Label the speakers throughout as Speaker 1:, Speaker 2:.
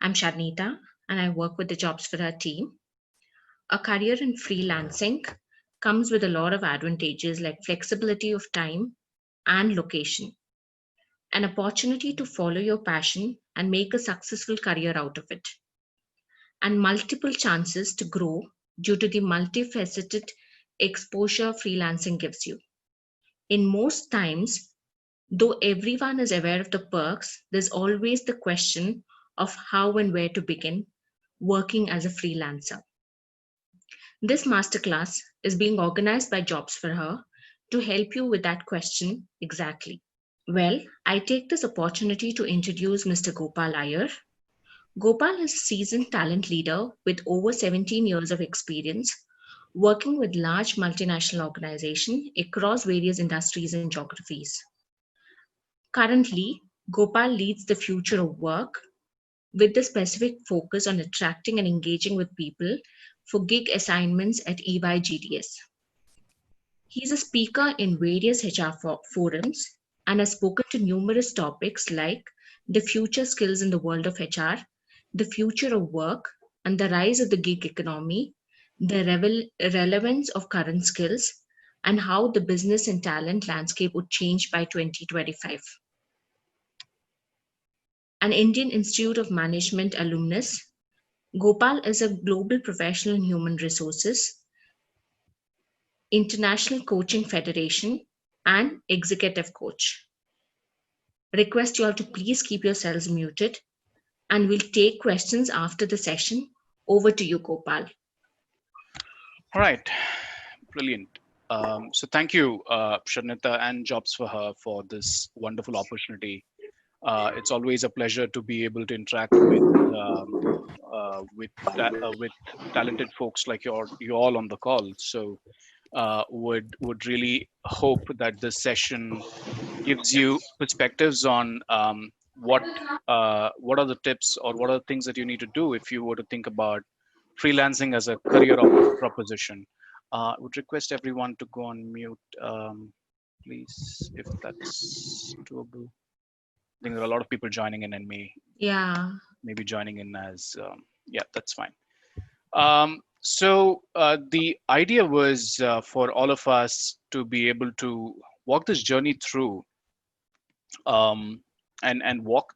Speaker 1: I'm Sharnita, and I work with the Jobs for Her team. A career in freelancing comes with a lot of advantages like flexibility of time and location, an opportunity to follow your passion and make a successful career out of it, and multiple chances to grow due to the multifaceted exposure freelancing gives you. In most times, though everyone is aware of the perks, there's always the question of how and where to begin working as a freelancer. This masterclass is being organized by Jobs for Her to help you with that question exactly. Well, I take this opportunity to introduce Mr. Gopal Iyer. Gopal is a seasoned talent leader with over 17 years of experience working with large multinational organizations across various industries and geographies. Currently, Gopal leads the future of work with the specific focus on attracting and engaging with people for gig assignments at EY GDS. He is a speaker in various HR forums and has spoken to numerous topics like the future skills in the world of HR, the future of work, and the rise of the gig economy, the relevance of current skills, and how the business and talent landscape would change by 2025. An Indian Institute of Management alumnus, Gopal is a global professional in human resources, International Coaching Federation, and executive coach. Request you all to please keep yourselves muted and we'll take questions after the session. Over to you, Gopal.
Speaker 2: All right, brilliant. So thank you, Sharnita and Jobs for Her, for this wonderful opportunity. It's always a pleasure to be able to interact with talented folks like you all on the call. So would really hope that this session gives you perspectives on what are the tips or what are the things that you need to do if you were to think about freelancing as a career proposition. I would request everyone to go on mute, please, if that's doable. I think there are a lot of people joining in and
Speaker 1: Yeah.
Speaker 2: maybe joining in as, yeah, that's fine. So the idea was for all of us to be able to walk this journey through um, and walk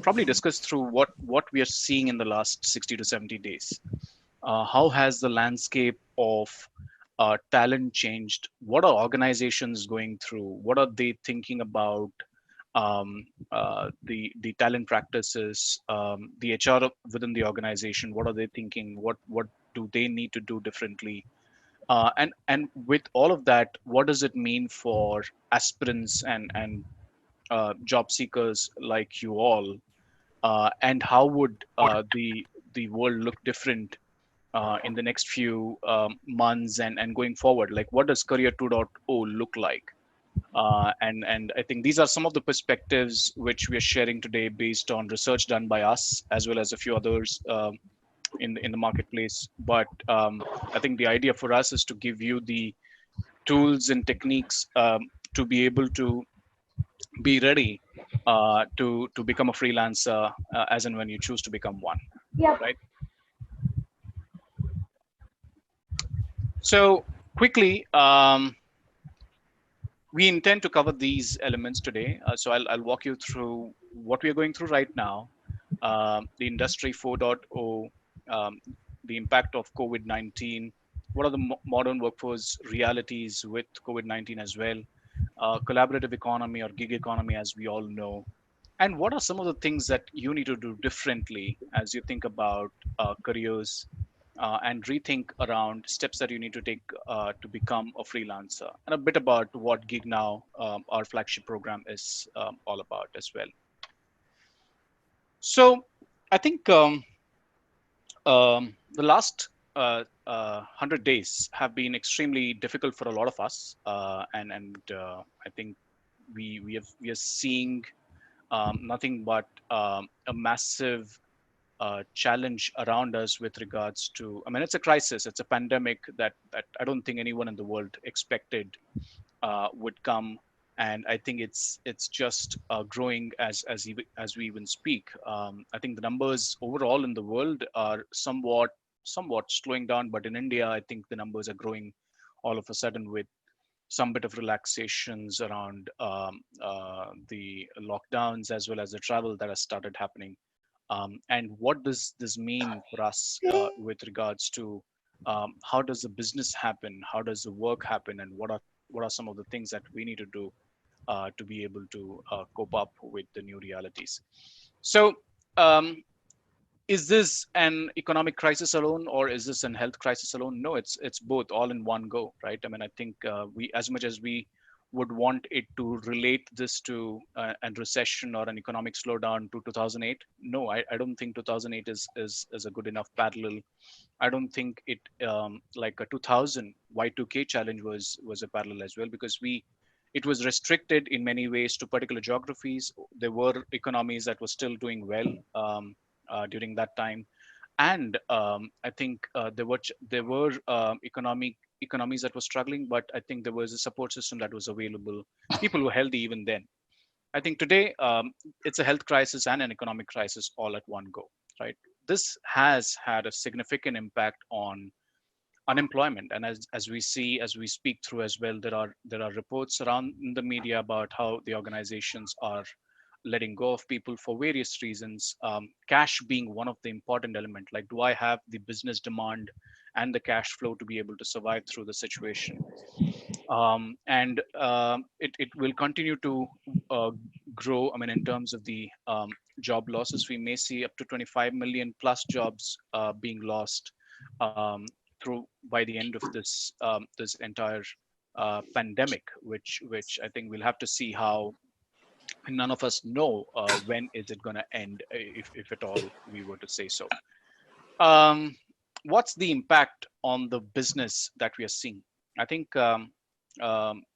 Speaker 2: probably discuss through what we are seeing in the last 60 to 70 days. How has the landscape of talent changed? What are organizations going through? What are they thinking about? The talent practices, the HR within the organization. What are they thinking? What do they need to do differently? And with all of that, what does it mean for aspirants and job seekers like you all? And how would the world look different in the next few months and going forward? Like, what does Career 2.0 look like? And I think these are some of the perspectives which we are sharing today based on research done by us as well as a few others in the marketplace. But I think the idea for us is to give you the tools and techniques to be able to be ready to become a freelancer as and when you choose to become one, right? So quickly, we intend to cover these elements today. So I'll walk you through what we are going through right now, the industry 4.0, the impact of COVID-19, what are the modern workforce realities with COVID-19 as well, collaborative economy or gig economy as we all know, and what are some of the things that you need to do differently as you think about careers and rethink around steps that you need to take to become a freelancer, and a bit about what GigNow, our flagship program, is all about as well. So I think the last 100 days have been extremely difficult for a lot of us, and I think we are seeing nothing but a massive challenge around us with regards to, I mean, it's a crisis, it's a pandemic that I don't think anyone in the world expected would come and I think it's just growing as we even speak. I think the numbers overall in the world are somewhat slowing down, but in India, I think the numbers are growing all of a sudden with some bit of relaxations around the lockdowns as well as the travel that has started happening. And what does this mean for us with regards to how does the business happen, how does the work happen, and what are some of the things that we need to do to be able to cope up with the new realities. So, um, is this an economic crisis alone, or is this an health crisis alone? No, it's both, all in one go, right? I mean, I think we, as much as we would want it to relate this to an recession or an economic slowdown to 2008, no, I don't think 2008 is a good enough parallel. I don't think it like a 2000 Y2K challenge was a parallel as well, because we it was restricted in many ways to particular geographies. There were economies that were still doing well during that time, and I think there were economies that were struggling, but I think there was a support system that was available. People were healthy even then. I think today it's a health crisis and an economic crisis all at one go, right? This has had a significant impact on unemployment, and as we see, as we speak through as well, there are reports around in the media about how the organizations are letting go of people for various reasons, cash being one of the important element. Like, do I have the business demand and the cash flow to be able to survive through the situation? And it will continue to uh, grow. I mean, in terms of the job losses, we may see up to 25 million plus jobs being lost through by the end of this entire pandemic, which I think we'll have to see how. And none of us know when is it going to end, if at all we were to say so. Um, what's the impact on the business that we are seeing? I think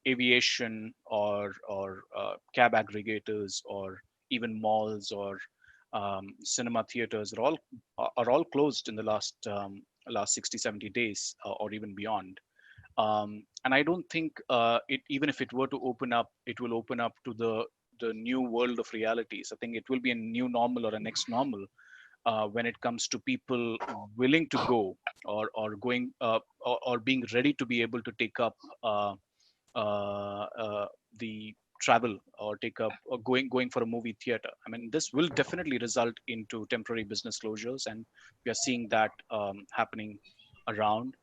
Speaker 2: aviation or cab aggregators or even malls or cinema theaters are all closed in the last 60, 70 days or even beyond. And I don't think even if it were to open up, it will open up to the new world of realities. I think it will be a new normal or a next normal when it comes to people willing to go or going or being ready to be able to take up uh, the travel or take up or going for a movie theater. I mean, this will definitely result into temporary business closures, and we are seeing that happening around.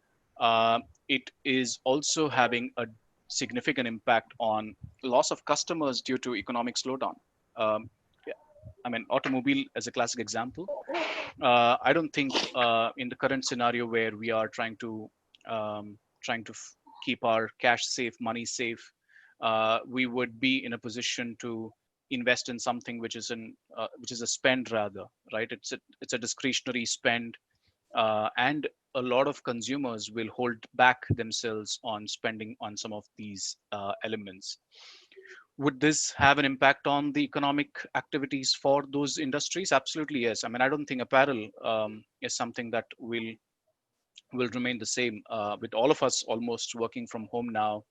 Speaker 2: Uh, it is also having a significant impact on loss of customers due to economic slowdown. Um, yeah, I mean, automobile as a classic example. I don't think in the current scenario where we are trying to keep our cash safe, money safe, we would be in a position to invest in something which is a spend rather, right? It's a discretionary spend, and a lot of consumers will hold back themselves on spending on some of these elements. Would this have an impact on the economic activities for those industries? Absolutely, yes. I mean, I don't think apparel is something that will remain the same. With all of us almost working from home now,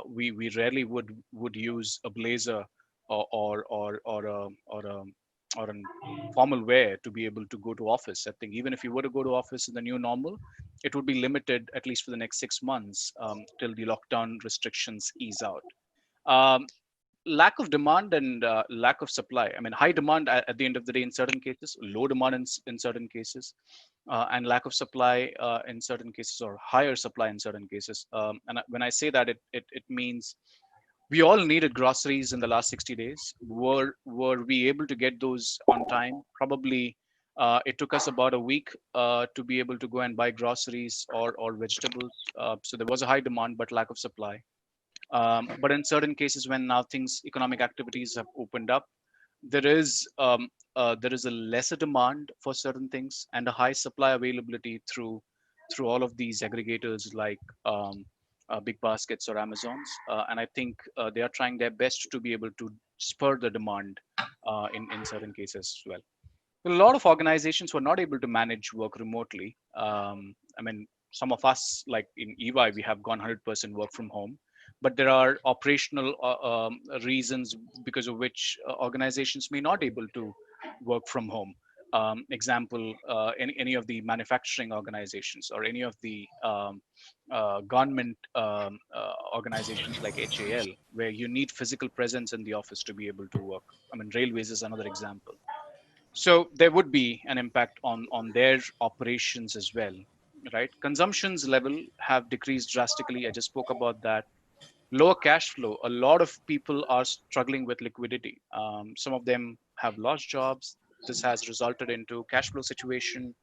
Speaker 2: we rarely would use a blazer or or an formal wear to be able to go to office. I think even if you were to go to office in the new normal, it would be limited at least for the next 6 months till the lockdown restrictions ease out. Um, Lack of demand and lack of supply. I mean, high demand at the end of the day in certain cases, low demand in certain cases, and lack of supply in certain cases, or higher supply in certain cases. And when I say that, it means we all needed groceries in the last 60 days. Were we able to get those on time? Probably. It took us about a week to be able to go and buy groceries or vegetables. So there was a high demand but lack of supply. But in certain cases, when now things, economic activities have opened up, there is a lesser demand for certain things and a high supply availability through all of these aggregators like Big Baskets or Amazons. And I think they are trying their best to be able to spur the demand in certain cases as well. A lot of organizations were not able to manage work remotely. I mean, some of us, like in EY, we have gone 100% work from home. but there are operational reasons because of which organizations may not able to work from home. Example, any of the manufacturing organizations or any of the government organizations like HAL, where you need physical presence in the office to be able to work. I mean, railways is another example. So there would be an impact on their operations as well, right? Consumptions level have decreased drastically. I just spoke about that. Lower cash flow. A lot of people are struggling with liquidity. Some of them have lost jobs. This has resulted into cash flow situation,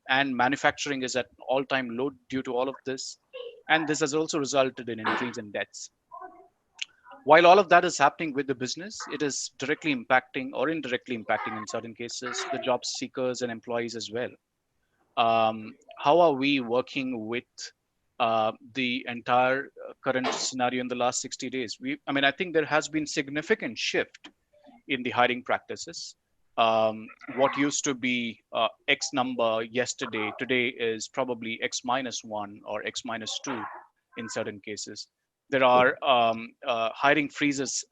Speaker 2: and manufacturing is at all-time low due to all of this. And this has also resulted in increase in debts. While all of that is happening with the business, it is directly impacting or indirectly impacting in certain cases the job seekers and employees as well. How are we working with the entire current scenario in the last 60 days? I mean, I think there has been significant shift in the hiring practices. What used to be X number yesterday, today is probably X minus one or X minus two in certain cases. There are hiring freezes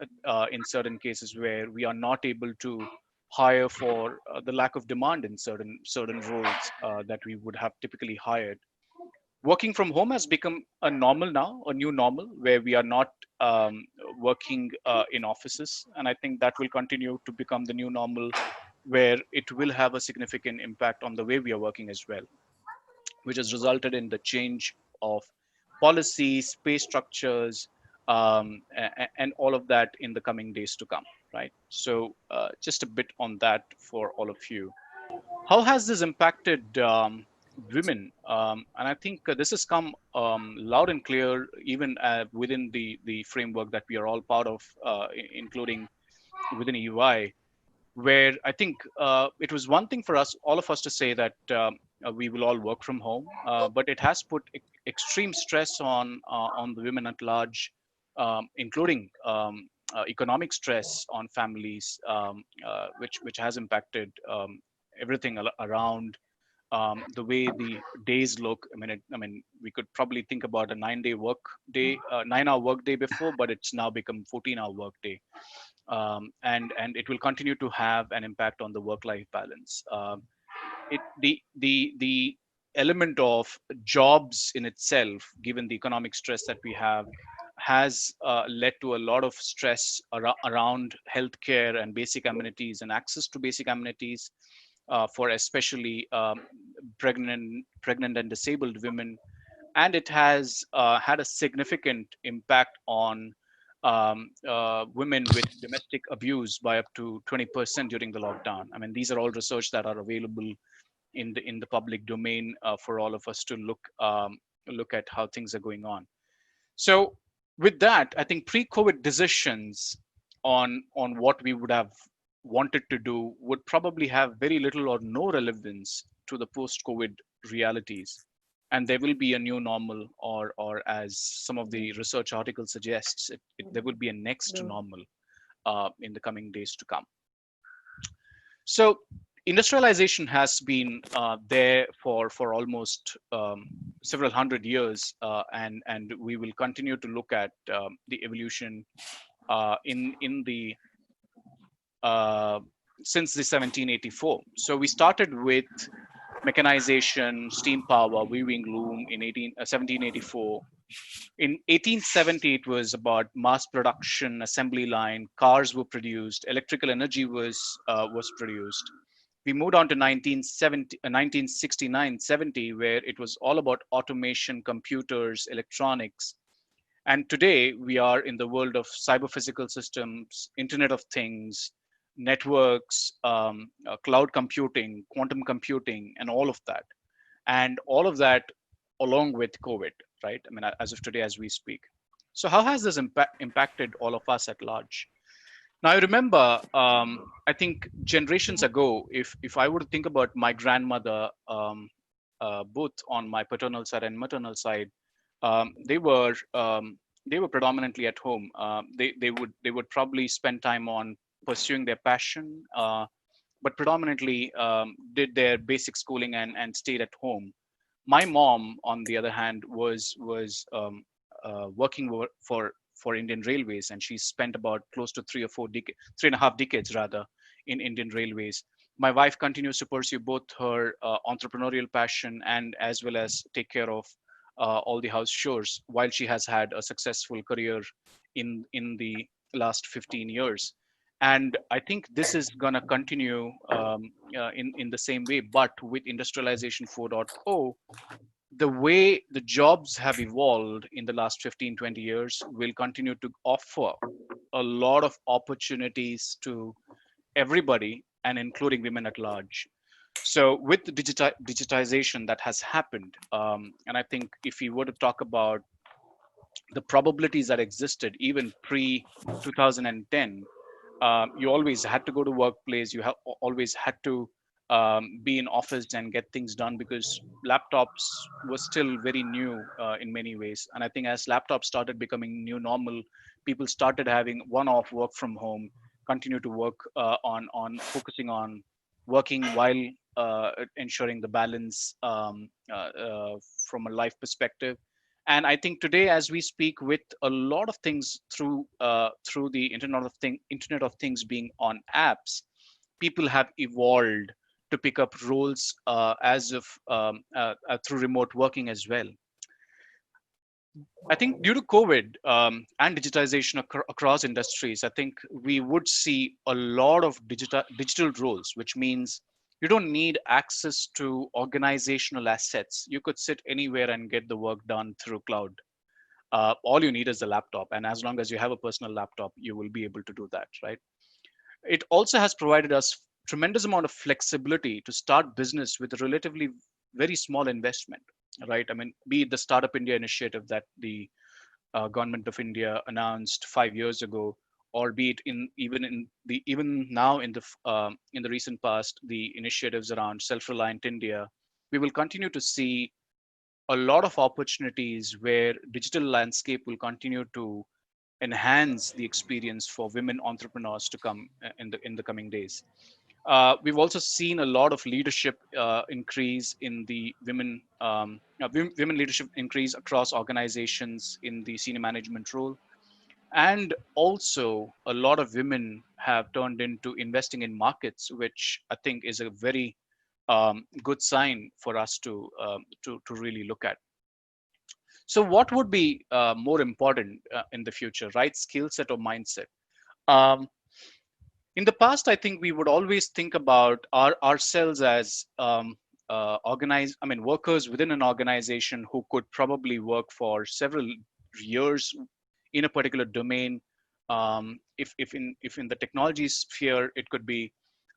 Speaker 2: in certain cases where we are not able to hire for the lack of demand in certain roles that we would have typically hired. Working from home has become a normal now, a new normal, where we are not working in offices. And I think that will continue to become the new normal, where it will have a significant impact on the way we are working as well, which has resulted in the change of policies, pay structures, and all of that in the coming days to come, right? So, just a bit on that for all of you. How has this impacted women? And I think this has come loud and clear, even within the framework that we are all part of, including within EY, where I think it was one thing for us, all of us, to say that we will all work from home, but it has put extreme stress on the women at large, including economic stress on families, which has impacted everything around the way the days look. I mean, we could probably think about a 9-day work day, 9-hour work day before, but it's now become 14-hour work day, and it will continue to have an impact on the work-life balance. The element of jobs in itself, given the economic stress that we have, has led to a lot of stress around healthcare and basic amenities and access to basic amenities for especially pregnant and disabled women, and it has had a significant impact on women with domestic abuse by up to 20% during the lockdown. I mean, these are all research that are available in the public domain for all of us to look at how things are going on. So, with that, I think pre-COVID decisions on what we would have wanted to do would probably have very little or no relevance to the post-COVID realities, and there will be a new normal, or as some of the research articles suggests, there will be a next normal in the coming days to come. So industrialization has been there for almost several hundred years, and we will continue to look at the evolution in the uh, since the 1784. So we started with mechanization, steam power, weaving loom in 1784. In 1870, it was about mass production, assembly line, cars were produced, electrical energy was produced. We moved on to 1970, 1969, 70, where it was all about automation, computers, electronics. And today we are in the world of cyber physical systems, Internet of Things, networks, cloud computing, quantum computing, and all of that. And all of that along with COVID, right? I mean, as of today, as we speak. So, how has this impacted all of us at large? Now, I remember, I think generations ago, if I were to think about my grandmother, both on my paternal side and maternal side, um, they were um, they were predominantly at home. They would probably spend time on pursuing their passion, but predominantly did their basic schooling and stayed at home. My mom, on the other hand, was working for Indian Railways, and she spent about close to 3.5 decades rather in Indian Railways. My wife continues to pursue both her entrepreneurial passion and as well as take care of all the house chores while she has had a successful career in the last 15 years. And I think this is going to continue in the same way, but with industrialization 4.0, the way the jobs have evolved in the last 15, 20 years will continue to offer a lot of opportunities to everybody and including women at large. So with the digitization that has happened, and I think if we were to talk about the probabilities that existed even pre 2010, you always had to go to workplace. You have always had to be in office and get things done because laptops were still very new in many ways. And I think as laptops started becoming new normal, people started having one-off work from home, continue to work on focusing on working while ensuring the balance from a life perspective. And I think today, as we speak, with a lot of things through the Internet of Things being on apps, people have evolved to pick up roles as of through remote working as well. I think due to COVID and digitization across industries, I think we would see a lot of digital roles, which means you don't need access to organizational assets. You could sit anywhere and get the work done through cloud. All you need is a laptop, and as long as you have a personal laptop, you will be able to do that, right? It also has provided us tremendous amount of flexibility to start business with a relatively very small investment, right? I mean, be it the Startup India initiative that the government of India announced 5 years ago, or be it even now in the recent past, the initiatives around self-reliant India. We will continue to see a lot of opportunities where digital landscape will continue to enhance the experience for women entrepreneurs to come in the coming days. We've also seen a lot of leadership increase in the women leadership increase across organizations in the senior management role, and also a lot of women have turned into investing in markets, which I think is a very good sign for us to really look at. So, what would be more important in the future, right? Skill set or mindset? Um, in the past, I think we would always think about ourselves as workers within an organization who could probably work for several years in a particular domain. If in the technology sphere, it could be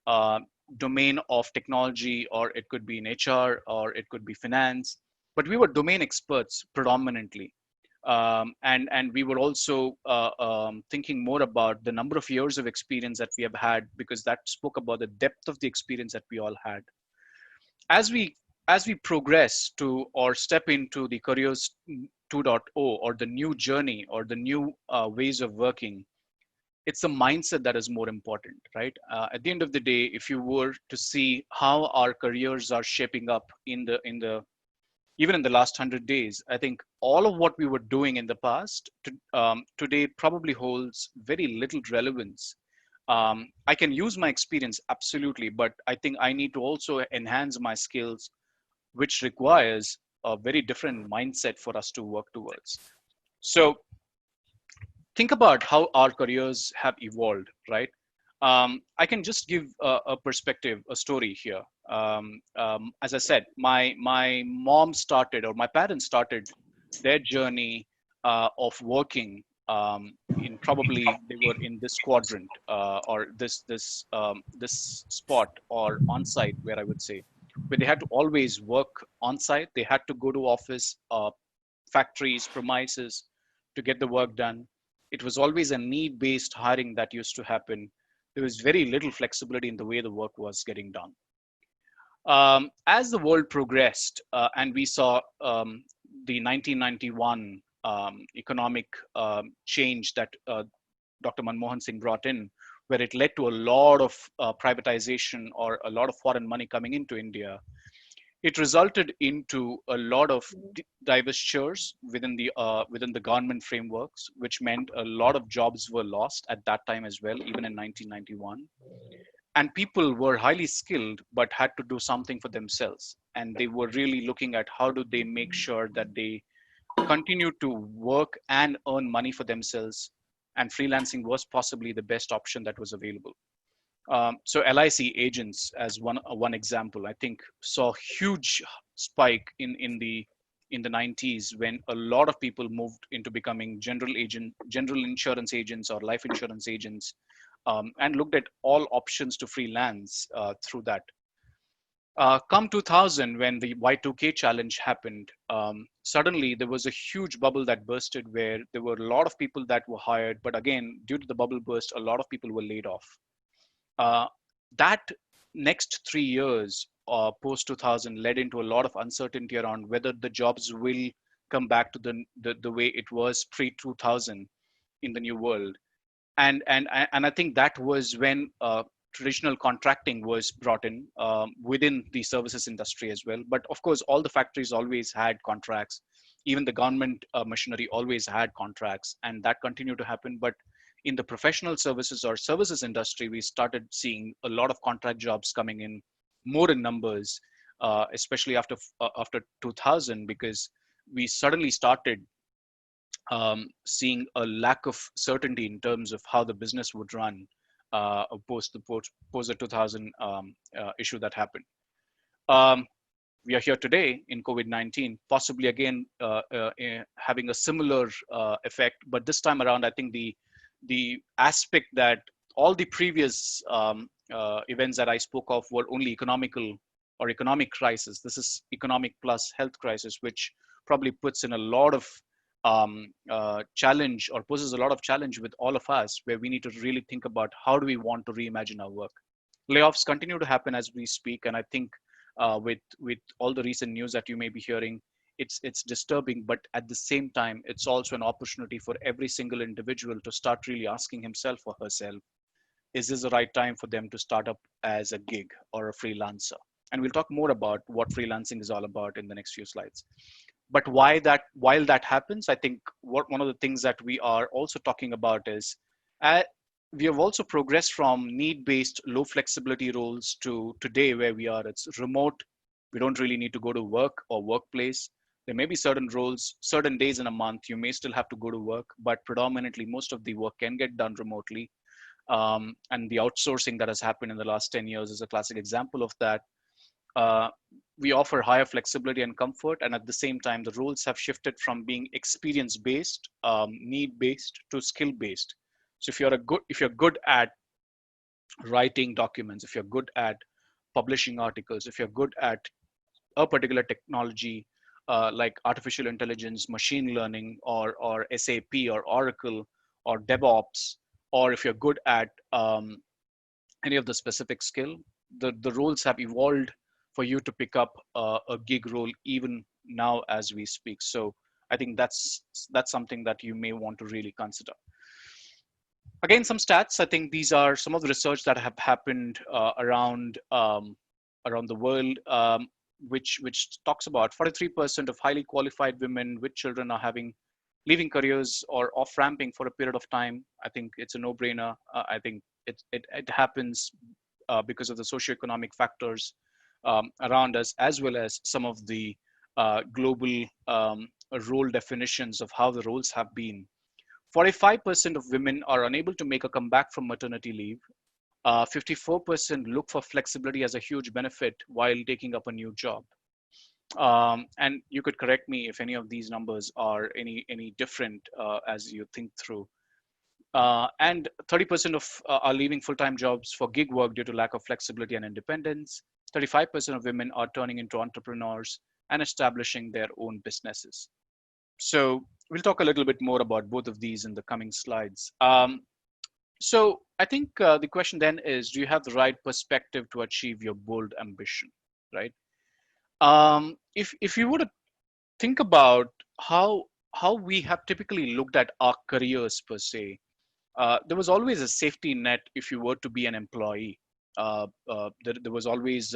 Speaker 2: uh, domain of technology, or it could be in HR, or it could be finance. But we were domain experts predominantly, and we were also thinking more about the number of years of experience that we have had, because that spoke about the depth of the experience that we all had. As we progress to or step into the careers 2.0, or the new journey, or the new ways of working, it's the mindset that is more important, right? At the end of the day, if you were to see how our careers are shaping up in the even in the last 100 days, I think all of what we were doing in the past today probably holds very little relevance. I can use my experience absolutely, but I think I need to also enhance my skills, which requires a very different mindset for us to work towards. So think about how our careers have evolved, right? I can just give a perspective, a story here. As I said, my mom started, or my parents started their journey of working in, probably they were in this quadrant, or this spot, or on site, where I would say, where they had to always work on site. They had to go to office, factories, premises, to get the work done. It was always a need based hiring that used to happen. There was very little flexibility in the way the work was getting done. As the world progressed, and we saw the 1991 economic change that Dr. Manmohan Singh brought in, where it led to a lot of privatization, or a lot of foreign money coming into India, it resulted into a lot of divestitures within the government frameworks, which meant a lot of jobs were lost at that time as well, even in 1991. And people were highly skilled but had to do something for themselves, and they were really looking at how do they make sure that they continue to work and earn money for themselves, and freelancing was possibly the best option that was available. So LIC agents, as one example, I think saw huge spike in the 90s when a lot of people moved into becoming general insurance agents or life insurance agents, and looked at all options to freelance through that. Come 2000, when the Y2K challenge happened, suddenly there was a huge bubble that bursted where there were a lot of people that were hired, but again, due to the bubble burst, a lot of people were laid off. uh, that next 3 years post 2000 led into a lot of uncertainty around whether the jobs will come back to the way it was pre 2000 in the new world. And I think that was when traditional contracting was brought in within the services industry as well. But of course, all the factories always had contracts. Even the government machinery always had contracts, and that continued to happen. But in the professional services or services industry, we started seeing a lot of contract jobs coming in more in numbers, especially after 2000, because we suddenly started seeing a lack of certainty in terms of how the business would run post the 2000 issue that happened. Um, we are here today in COVID-19, possibly again having a similar effect, but this time around, I think the aspect that all the previous events that I spoke of were only economical or economic crisis. This is economic plus health crisis, which probably puts in a lot of challenge, or poses a lot of challenge with all of us, where we need to really think about how do we want to reimagine our work. Layoffs continue to happen as we speak, and I think with all the recent news that you may be hearing, it's disturbing, but at the same time, it's also an opportunity for every single individual to start really asking himself or herself, is this the right time for them to start up as a gig or a freelancer? And we'll talk more about what freelancing is all about in the next few slides. But why that while that happens, I think one of the things that we are also talking about is uh, we have also progressed from need-based low flexibility roles to today where we are. It's remote. We don't really need to go to work or workplace. There may be certain roles, certain days in a month, you may still have to go to work, but predominantly most of the work can get done remotely. And the outsourcing that has happened in the last 10 years is a classic example of that. uh, we offer higher flexibility and comfort, and at the same time the roles have shifted from being experience based, need based, to skill based. So if you're good at writing documents, if you're good at publishing articles, if you're good at a particular technology, like artificial intelligence, machine learning, or SAP or Oracle or DevOps, or if you're good at any of the specific skill, the roles have evolved for you to pick up a gig role even now as we speak. So I think that's something that you may want to really consider. Again, some stats. I think these are some of the research that have happened around the world, which talks about 43% of highly qualified women with children are having leaving careers or off ramping for a period of time. I think it's a no-brainer. I think it happens because of the socioeconomic factors around us, as well as some of the global role definitions of how the roles have been. 45% of women are unable to make a comeback from maternity leave. 54% look for flexibility as a huge benefit while taking up a new job. And you could correct me if any of these numbers are any different as you think through. And 30% of are leaving full-time jobs for gig work due to lack of flexibility and independence. 35% of women are turning into entrepreneurs and establishing their own businesses. So we'll talk a little bit more about both of these in the coming slides. So I think the question then is, do you have the right perspective to achieve your bold ambition, right? If you were to think about how we have typically looked at our careers per se, there was always a safety net if you were to be an employee. There was always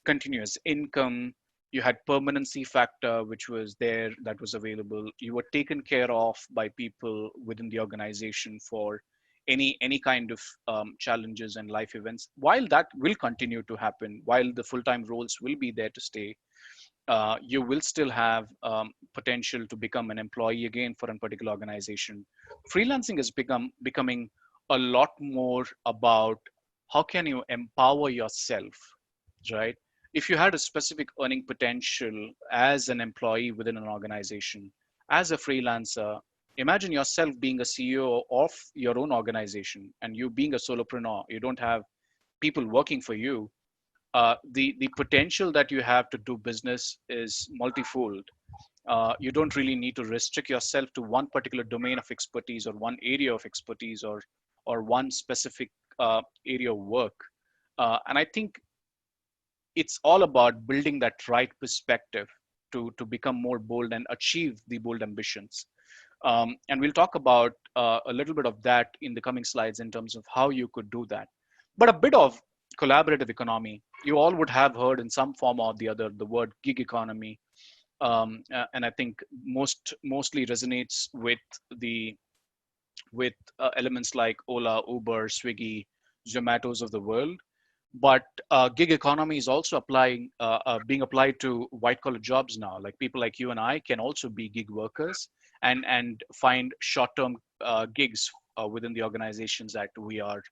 Speaker 2: continuous income. You had permanency factor, which was there, that was available. You were taken care of by people within the organization for any kind of challenges and life events. While that will continue to happen, while the full-time roles will be there to stay, you will still have potential to become an employee again for a particular organization. Freelancing has becoming a lot more about how can you empower yourself, right? If you had a specific earning potential as an employee within an organization, as a freelancer, imagine yourself being a CEO of your own organization and you being a solopreneur. You don't have people working for you. The potential that you have to do business is multifold. You don't really need to restrict yourself to one particular domain of expertise or one area of expertise or one specific area of work. And I think it's all about building that right perspective to become more bold and achieve the bold ambitions. And we'll talk about a little bit of that in the coming slides in terms of how you could do that. But a bit of collaborative economy, you all would have heard in some form or the other the word gig economy. And I think mostly resonates the with elements like Ola, Uber, Swiggy, Zomatos of the world. But gig economy is also being applied to white collar jobs now. Like people like you and I can also be gig workers and find short term gigs within the organizations that we are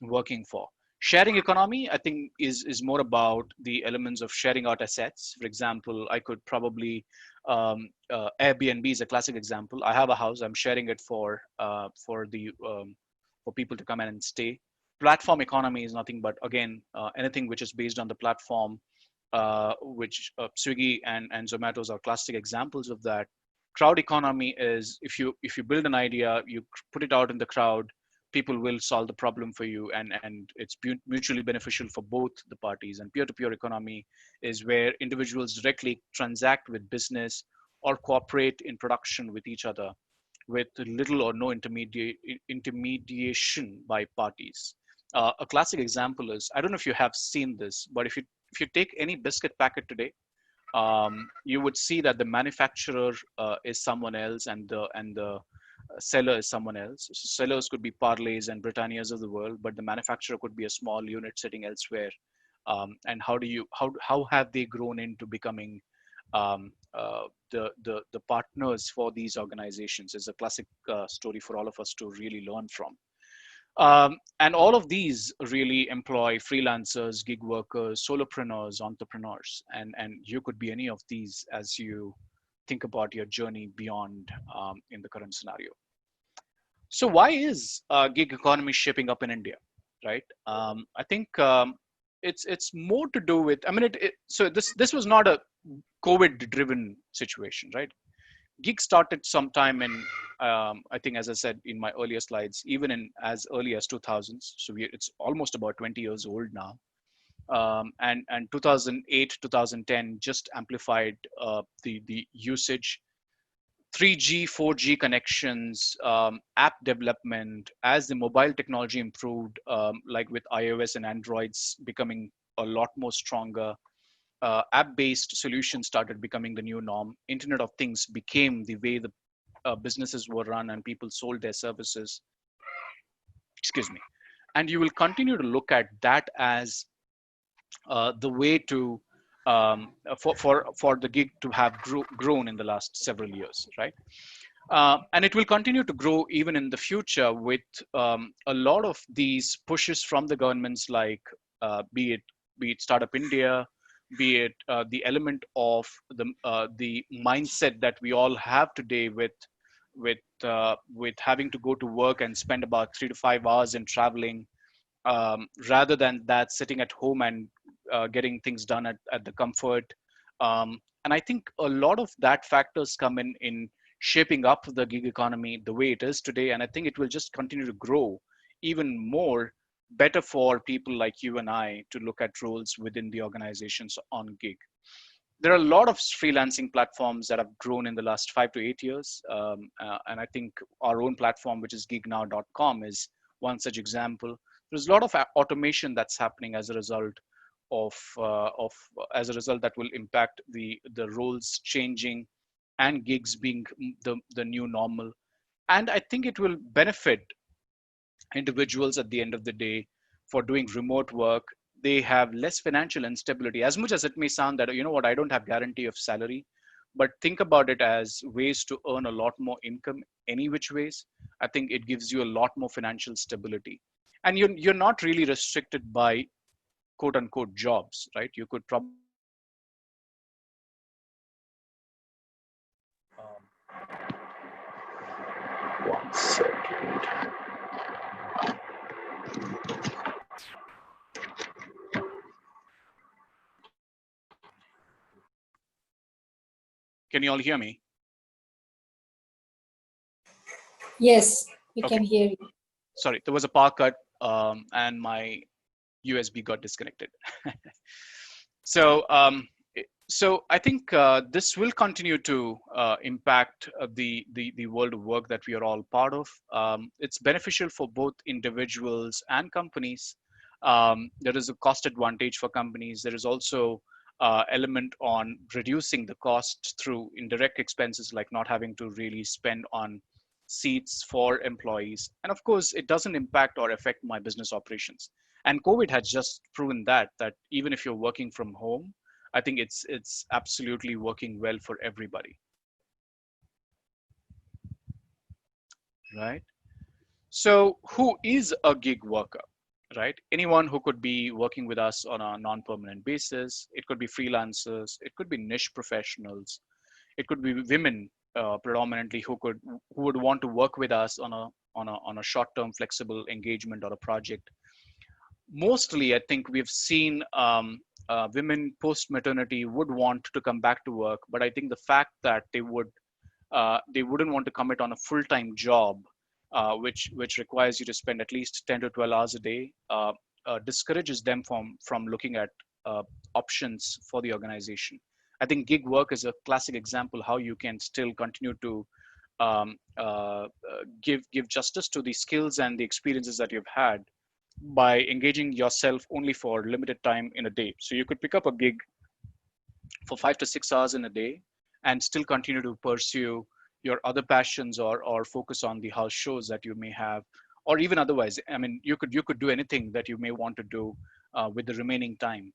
Speaker 2: working for. Sharing economy, I think, is more about the elements of sharing out assets. For example, I could probably Airbnb is a classic example. I have a house, I'm sharing it for people to come in and stay. Platform economy is nothing but again anything which is based on the platform, which Swiggy and Zomatos are classic examples of that. Crowd economy is if you build an idea, you put it out in the crowd, people will solve the problem for you, and it's mutually beneficial for both the parties. And peer-to-peer economy is where individuals directly transact with business or cooperate in production with each other with little or no intermediation by parties. A classic example is, I don't know if you have seen this, but if you take any biscuit packet today, you would see that the manufacturer is someone else and the seller is someone else. So sellers could be Parleys and Britannias of the world, but the manufacturer could be a small unit sitting elsewhere. And how have they grown into becoming the partners for these organizations? Is a classic story for all of us to really learn from. And all of these really employ freelancers, gig workers, solopreneurs, entrepreneurs, and you could be any of these as you think about your journey beyond in the current scenario. So why is gig economy shaping up in India, right? I think it's more to do with. I mean, so this was not a COVID-driven situation, right? Gig started sometime in I think, as I said in my earlier slides, even in as early as 2000s. So it's almost about 20 years old now. And 2008 2010 just amplified the usage. 3G 4G connections, app development, as the mobile technology improved, like with iOS and Androids becoming a lot more stronger. App-based solutions started becoming the new norm. Internet of Things became the way the businesses were run and people sold their services. Excuse me. And you will continue to look at that as the way to for the gig to have grown in the last several years, right? And it will continue to grow even in the future with a lot of these pushes from the governments, like be it Startup India, be it the element of the mindset that we all have today with having to go to work and spend about 3 to 5 hours in traveling, rather than that sitting at home and getting things done at the comfort. And I think a lot of that factors come in shaping up the gig economy the way it is today. And I think it will just continue to grow even more, better for people like you and I to look at roles within the organizations on gig. There are a lot of freelancing platforms that have grown in the last 5 to 8 years. And I think our own platform, which is gignow.com, is one such example. There's a lot of automation that's happening as a result. as a result that will impact the roles changing and gigs being the new normal. And I think it will benefit individuals at the end of the day for doing remote work. They have less financial instability, as much as it may sound that, you know what, I don't have guarantee of salary, but think about it as ways to earn a lot more income any which ways. I think it gives you a lot more financial stability, and you're not really restricted by quote unquote jobs, right? You could probably one second. Can you all hear me?
Speaker 3: Yes, we
Speaker 2: Okay.
Speaker 3: can hear you.
Speaker 2: Sorry, there was a power cut, and my USB got disconnected. So, so I think this will continue to impact the world of work that we are all part of. It's beneficial for both individuals and companies. There is a cost advantage for companies. There is also element on reducing the cost through indirect expenses, like not having to really spend on seats for employees. And of course, it doesn't impact or affect my business operations. And COVID has just proven that even if you're working from home, I think it's absolutely working well for everybody, right? So who is a gig worker, right? Anyone who could be working with us on a non-permanent basis. It could be freelancers, it could be niche professionals, it could be women predominantly who would want to work with us on a short-term flexible engagement or a project. Mostly, I think we've seen women post maternity would want to come back to work, but I think the fact that they wouldn't want to commit on a full time job, which requires you to spend at least 10 to 12 hours a day, discourages them from looking at options for the organization. I think gig work is a classic example how you can still continue to give justice to the skills and the experiences that you've had by engaging yourself only for limited time in a day. So you could pick up a gig for 5 to 6 hours in a day and still continue to pursue your other passions or focus on the house shows that you may have, or even otherwise. I mean, you could do anything that you may want to do with the remaining time.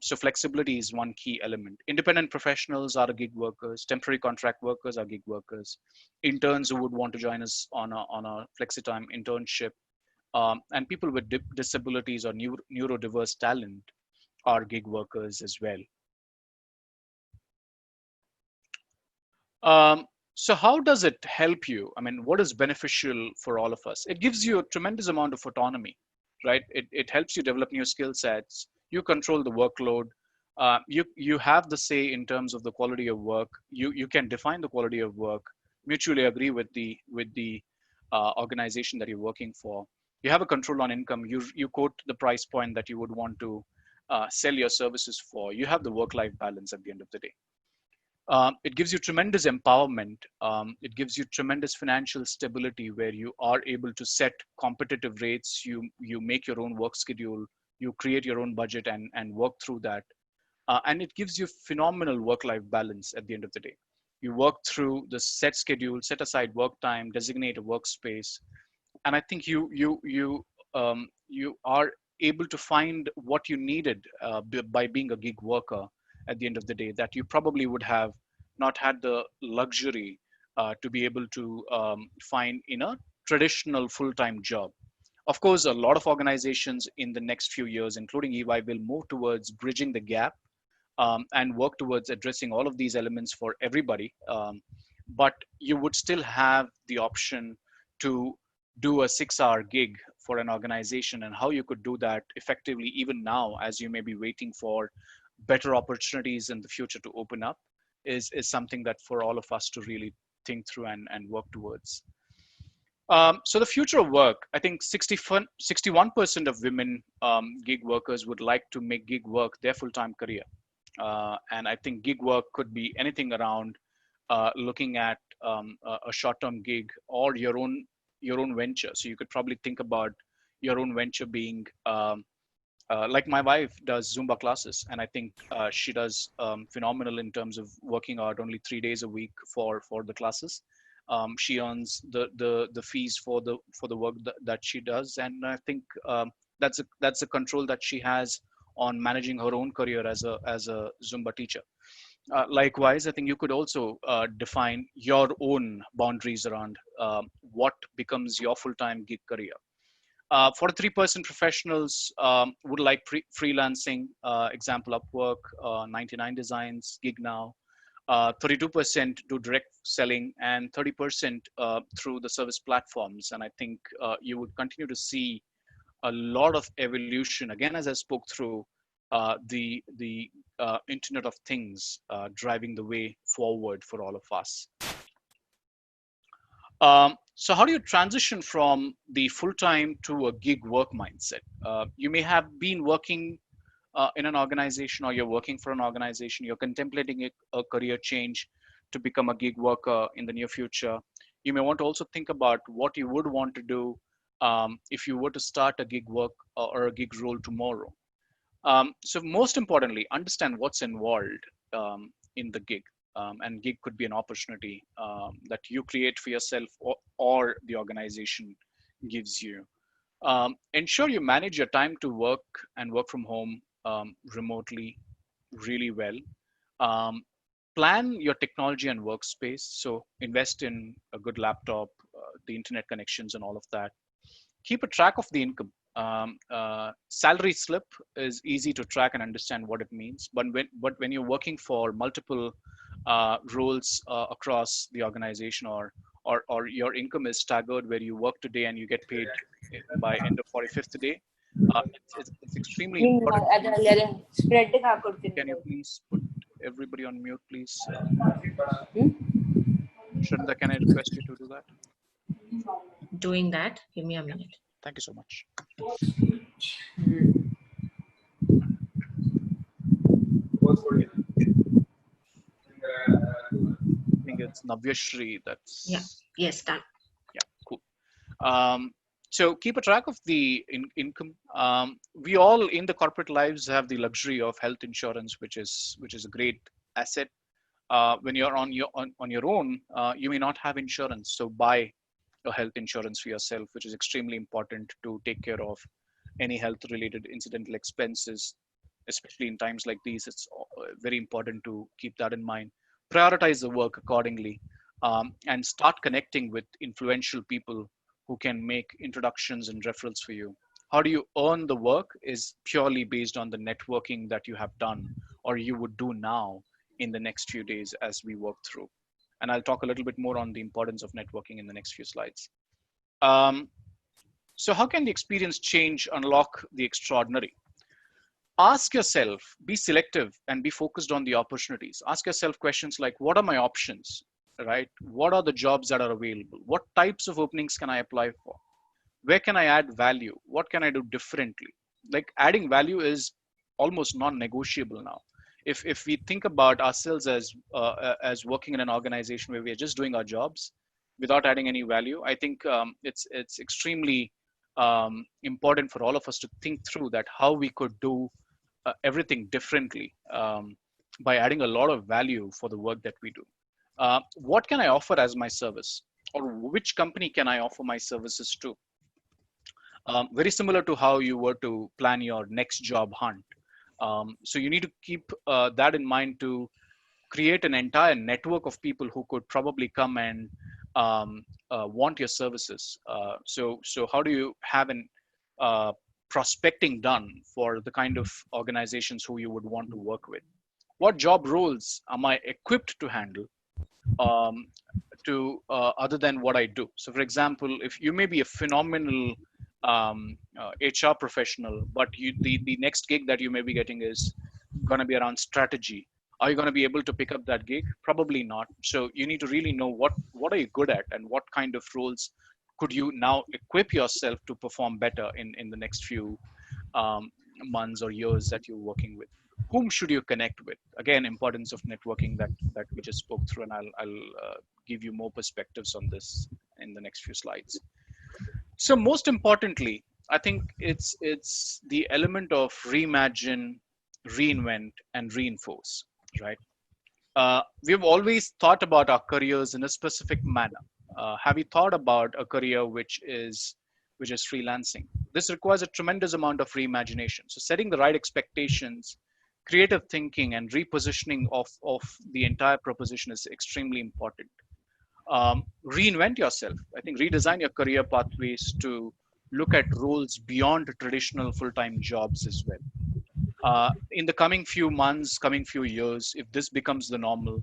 Speaker 2: So flexibility is one key element. Independent professionals are gig workers. Temporary contract workers are gig workers. Interns who would want to join us on a flexi time internship, and people with disabilities or neurodiverse talent are gig workers as well. So how does it help you? I mean, what is beneficial for all of us? It gives you a tremendous amount of autonomy, right? It helps you develop new skill sets. You control the workload. You have the say in terms of the quality of work. You can define the quality of work, mutually agree with the organization that you're working for. You have a control on income. You quote the price point that you would want to sell your services for. You have the work-life balance at the end of the day. It gives you tremendous empowerment. It gives you tremendous financial stability where you are able to set competitive rates. You make your own work schedule. You create your own budget and work through that. And it gives you phenomenal work-life balance at the end of the day. You work through the set schedule, set aside work time, designate a workspace, and I think you are able to find what you needed by being a gig worker at the end of the day that you probably would have not had the luxury to be able to find in a traditional full-time job. Of course, a lot of organizations in the next few years, including EY, will move towards bridging the gap and work towards addressing all of these elements for everybody. But you would still have the option to do a 6 hour gig for an organization, and how you could do that effectively even now as you may be waiting for better opportunities in the future to open up is something that for all of us to really think through and work towards. So the future of work, I think 61% of women gig workers would like to make gig work their full-time career. And I think gig work could be anything around looking at a short-term gig or your own venture. So you could probably think about your own venture being Like my wife does Zumba classes, and I think she does phenomenal in terms of working out only 3 days a week for the classes. She earns the fees for the work that she does, and I think that's a control that she has on managing her own career as a Zumba teacher. Likewise, I think you could also define your own boundaries around what becomes your full-time gig career. 43% professionals would like freelancing, example Upwork, 99 Designs, GigNow. 32% do direct selling, and 30% through the service platforms. And I think you would continue to see a lot of evolution. Again, as I spoke through, the Internet of Things driving the way forward for all of us. So how do you transition from the full-time to a gig work mindset? You may have been working in an organization, or you're working for an organization, you're contemplating a career change to become a gig worker in the near future. You may want to also think about what you would want to do if you were to start a gig work or a gig role tomorrow. So most importantly, understand what's involved in the gig. And gig could be an opportunity that you create for yourself, or the organization gives you. Ensure you manage your time to work and work from home remotely really well. Um, Plan your technology and workspace. So invest in a good laptop, the internet connections, and all of that. Keep a track of the income. Salary slip is easy to track and understand what it means, but when you're working for multiple roles across the organization, or your income is staggered, where you work today and you get paid by end of 45th day, it's extremely important.
Speaker 3: Spread
Speaker 2: Can you please put everybody on mute, please? Shrinda, can I request you to do that?
Speaker 1: Doing that. Give me a minute.
Speaker 2: Thank you so much. I think it's Navyashri. That's
Speaker 1: Yeah. Yes, done.
Speaker 2: Yeah, cool. So keep a track of the income. We all in the corporate lives have the luxury of health insurance, which is a great asset. When you're on your own, you may not have insurance, so buy a health insurance for yourself, which is extremely important to take care of any health related incidental expenses, especially in times like these. It's very important to keep that in mind. Prioritize the work accordingly, and start connecting with influential people who can make introductions and referrals for you. How do you earn the work is purely based on the networking that you have done, or you would do now in the next few days as we work through. And I'll talk a little bit more on the importance of networking in the next few slides. So how can the experience change unlock the extraordinary? Ask yourself, be selective and be focused on the opportunities. Ask yourself questions like, what are my options, right? What are the jobs that are available? What types of openings can I apply for? Where can I add value? What can I do differently? Like, adding value is almost non-negotiable now. If we think about ourselves as working in an organization where we are just doing our jobs without adding any value, I think it's extremely important for all of us to think through that, how we could do everything differently by adding a lot of value for the work that we do. What can I offer as my service, or which company can I offer my services to? Very similar to how you were to plan your next job hunt. So you need to keep that in mind to create an entire network of people who could probably come and want your services. So how do you have an prospecting done for the kind of organizations who you would want to work with? What job roles am I equipped to handle other than what I do? So for example, if you may be a phenomenal HR professional, but the next gig that you may be getting is going to be around strategy. Are you going to be able to pick up that gig? Probably not. So you need to really know what are you good at, and what kind of roles could you now equip yourself to perform better in the next few months or years that you're working with. Whom should you connect with? Again, importance of networking that we just spoke through, and I'll give you more perspectives on this in the next few slides. So most importantly, I think it's the element of reimagine, reinvent, and reinforce, right? We've always thought about our careers in a specific manner. Have you thought about a career which is freelancing? This requires a tremendous amount of reimagination. So setting the right expectations, creative thinking, and repositioning of the entire proposition is extremely important. Reinvent yourself. I think redesign your career pathways to look at roles beyond traditional full-time jobs as well. In the coming few months, coming few years, if this becomes the normal,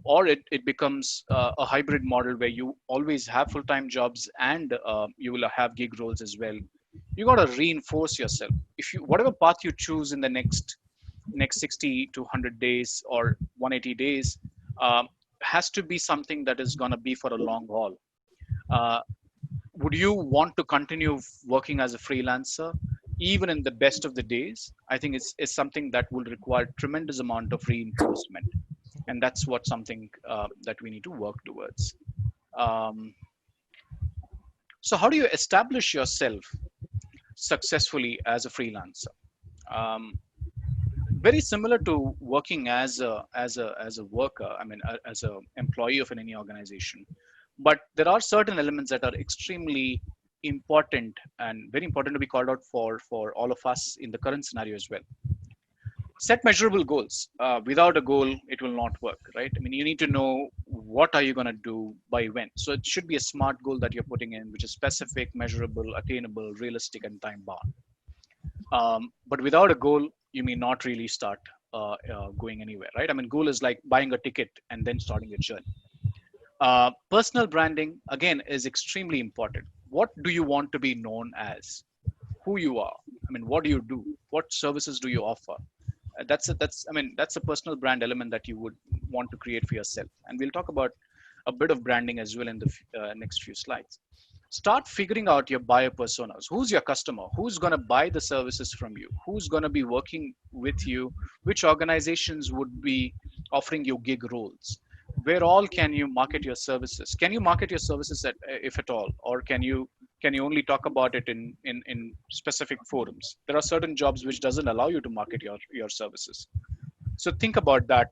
Speaker 2: or it becomes a hybrid model where you always have full-time jobs and you will have gig roles as well, you got to reinforce yourself. If you whatever path you choose in the next 60 to 100 days or 180 days, has to be something that is going to be for a long haul. Uh, would you want to continue working as a freelancer even in the best of the days? I think it's something that will require tremendous amount of reinforcement, and that's what something that we need to work towards. um, so how do you establish yourself successfully as a freelancer? um, Very similar to working as a worker, I mean, as a employee of any organization, but there are certain elements that are extremely important and very important to be called out for all of us in the current scenario as well. Set measurable goals. Without a goal it will not work, right? I mean, you need to know what are you going to do by when. So it should be a smart goal that you're putting in, which is specific, measurable, attainable, realistic, and time bound. But without a goal, you may not really start going anywhere, right? I mean, goal is like buying a ticket and then starting a journey. Personal branding, again, is extremely important. What do you want to be known as? Who you are? I mean, what do you do? What services do you offer? That's a personal brand element that you would want to create for yourself. And we'll talk about a bit of branding as well in the next few slides. Start figuring out your buyer personas. Who's your customer? Who's going to buy the services from you? Who's going to be working with you? Which organizations would be offering you gig roles? Where all can you market your services? Can you market your services if at all, or can you only talk about it in specific forums? There are certain jobs which doesn't allow you to market your services. So think about that,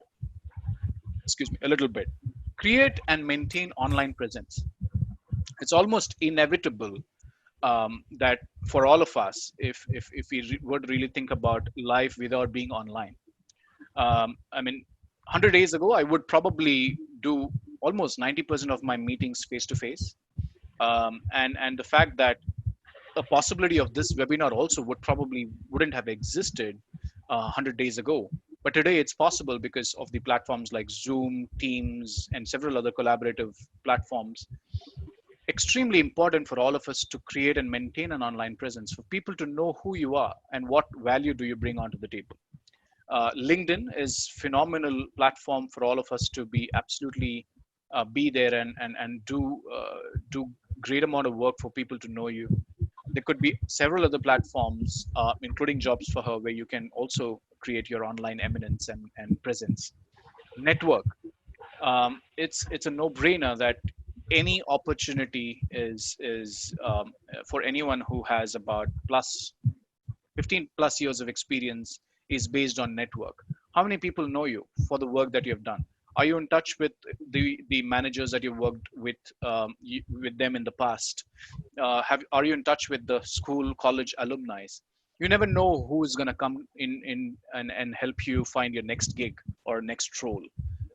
Speaker 2: excuse me, a little bit. Create and maintain online presence. It's almost inevitable that for all of us, if we would really think about life without being online, I mean, 100 days ago, I would probably do almost 90% of my meetings face to face. And the fact that a possibility of this webinar also wouldn't have existed 100 days ago. But today it's possible because of the platforms like Zoom, Teams, and several other collaborative platforms. Extremely important for all of us to create and maintain an online presence, for people to know who you are and what value do you bring onto the table. LinkedIn is phenomenal platform for all of us to be absolutely be there and do great amount of work for people to know you. There could be several other platforms, including Jobs for Her, where you can also create your online eminence and presence. Network. It's a no-brainer that any opportunity is for anyone who has about plus 15 plus years of experience is based on network. How many people know you for the work that you have done? Are you in touch with the managers that you've worked with them in the past? Are you in touch with the school, college alumni? You never know who is going to come in and help you find your next gig or next role.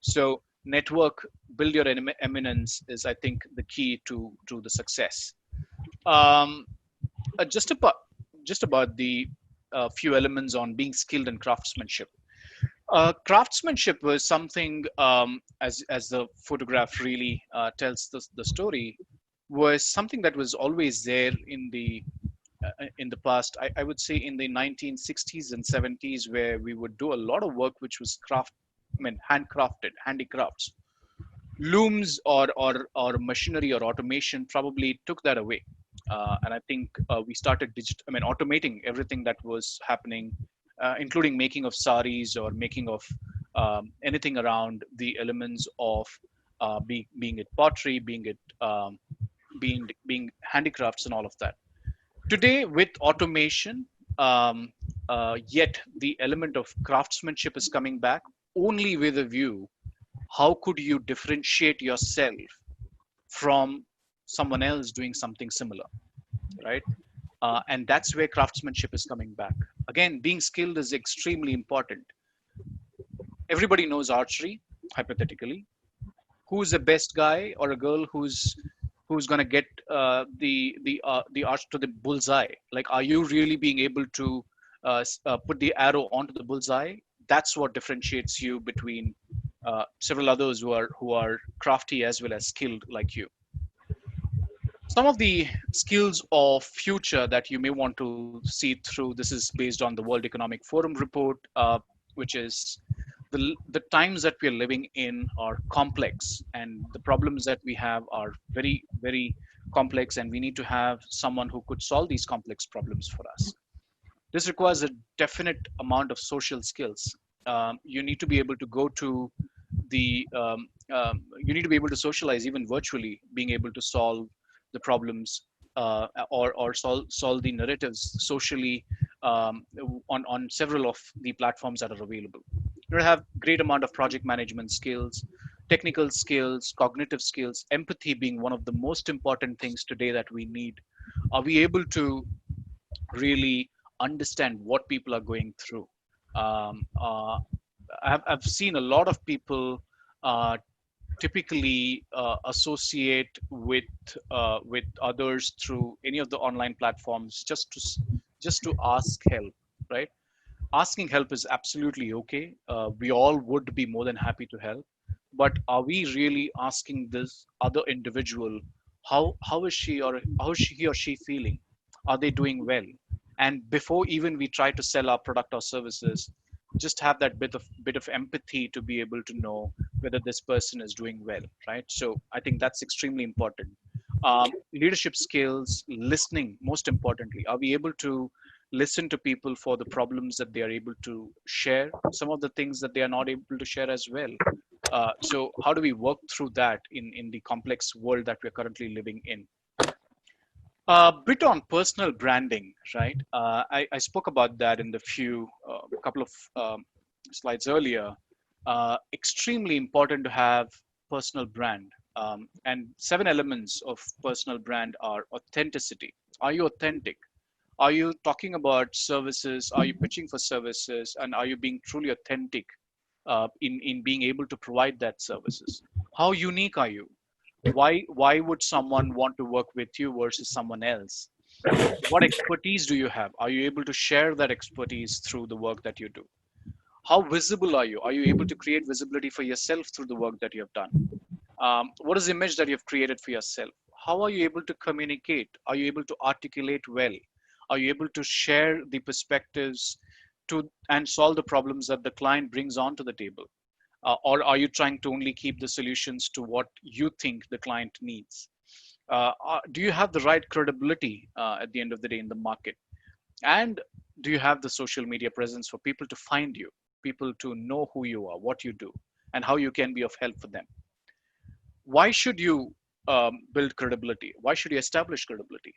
Speaker 2: So network, build your eminence is, I think, the key to the success. Um, just about the few elements on being skilled in craftsmanship. Craftsmanship was something, as the photograph really tells the story, was something that was always there in the past. I would say in the 1960s and 70s, where we would do a lot of work which was handcrafted, handicrafts. Looms or machinery or automation probably took that away, and I think we started automating everything that was happening, including making of saris or making of anything around the elements of being it pottery, being handicrafts and all of that. Today, with automation, yet the element of craftsmanship is coming back only with a view. How could you differentiate yourself from someone else doing something similar, right? And that's where craftsmanship is coming back. Again, being skilled is extremely important. Everybody knows archery, hypothetically. Who's the best guy or a girl who's going to get the arch to the bullseye? Like, are you really being able to put the arrow onto the bullseye? That's what differentiates you between several others who are crafty as well as skilled like you. Some of the skills of future that you may want to see through, this is based on the World Economic Forum report, which is the times that we are living in are complex, and the problems that we have are very, very complex, and we need to have someone who could solve these complex problems for us. This requires a definite amount of social skills. You need to be able to go to you need to be able to socialize even virtually, being able to solve the problems, or solve the narratives socially, on several of the platforms that are available. You have great amount of project management skills, technical skills, cognitive skills, empathy being one of the most important things today that we need. Are we able to really understand what people are going through? Um, uh, I've seen a lot of people uh, typically associate with others through any of the online platforms just to ask help, right? Asking help is absolutely okay. We all would be more than happy to help, but are we really asking this other individual how is she or how is he or she feeling? Are they doing well? And before even we try to sell our product or services, just have that bit of empathy to be able to know whether this person is doing well, right? So I think that's extremely important. Leadership skills, listening, most importantly. Are we able to listen to people for the problems that they are able to share, some of the things that they are not able to share as well? So how do we work through that in the complex world that we're currently living in? A bit on personal branding, right? I spoke about that in the couple of slides earlier. Extremely important to have personal brand. And 7 elements of personal brand are authenticity. Are you authentic? Are you talking about services? Are you pitching for services? And are you being truly authentic in being able to provide that services? How unique are you? Why would someone want to work with you versus someone else? What expertise do you have? Are you able to share that expertise through the work that you do? How visible are you? Are you able to create visibility for yourself through the work that you have done? What is the image that you've created for yourself? How are you able to communicate? Are you able to articulate well? Are you able to share the perspectives to and solve the problems that the client brings onto the table? Or are you trying to only keep the solutions to what you think the client needs? Do you have the right credibility at the end of the day in the market? And do you have the social media presence for people to find you, people to know who you are, what you do, and how you can be of help for them? Why should you build credibility? Why should you establish credibility?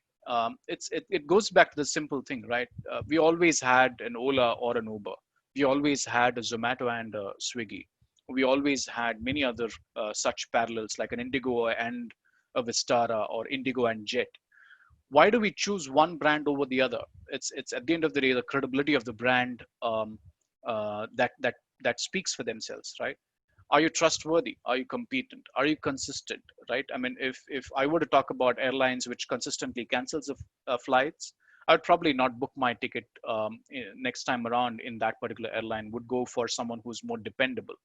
Speaker 2: It goes back to the simple thing, right? We always had an Ola or an Uber. We always had a Zomato and a Swiggy. We always had many other such parallels like an Indigo and a Vistara, or Indigo and Jet. Why do we choose one brand over the other? It's at the end of the day the credibility of the brand, that speaks for themselves, right? Are you trustworthy? Are you competent? Are you consistent? Right? I mean, if I were to talk about airlines which consistently cancels the flights, I would probably not book my ticket next time around in that particular airline. Would go for someone who's more dependable.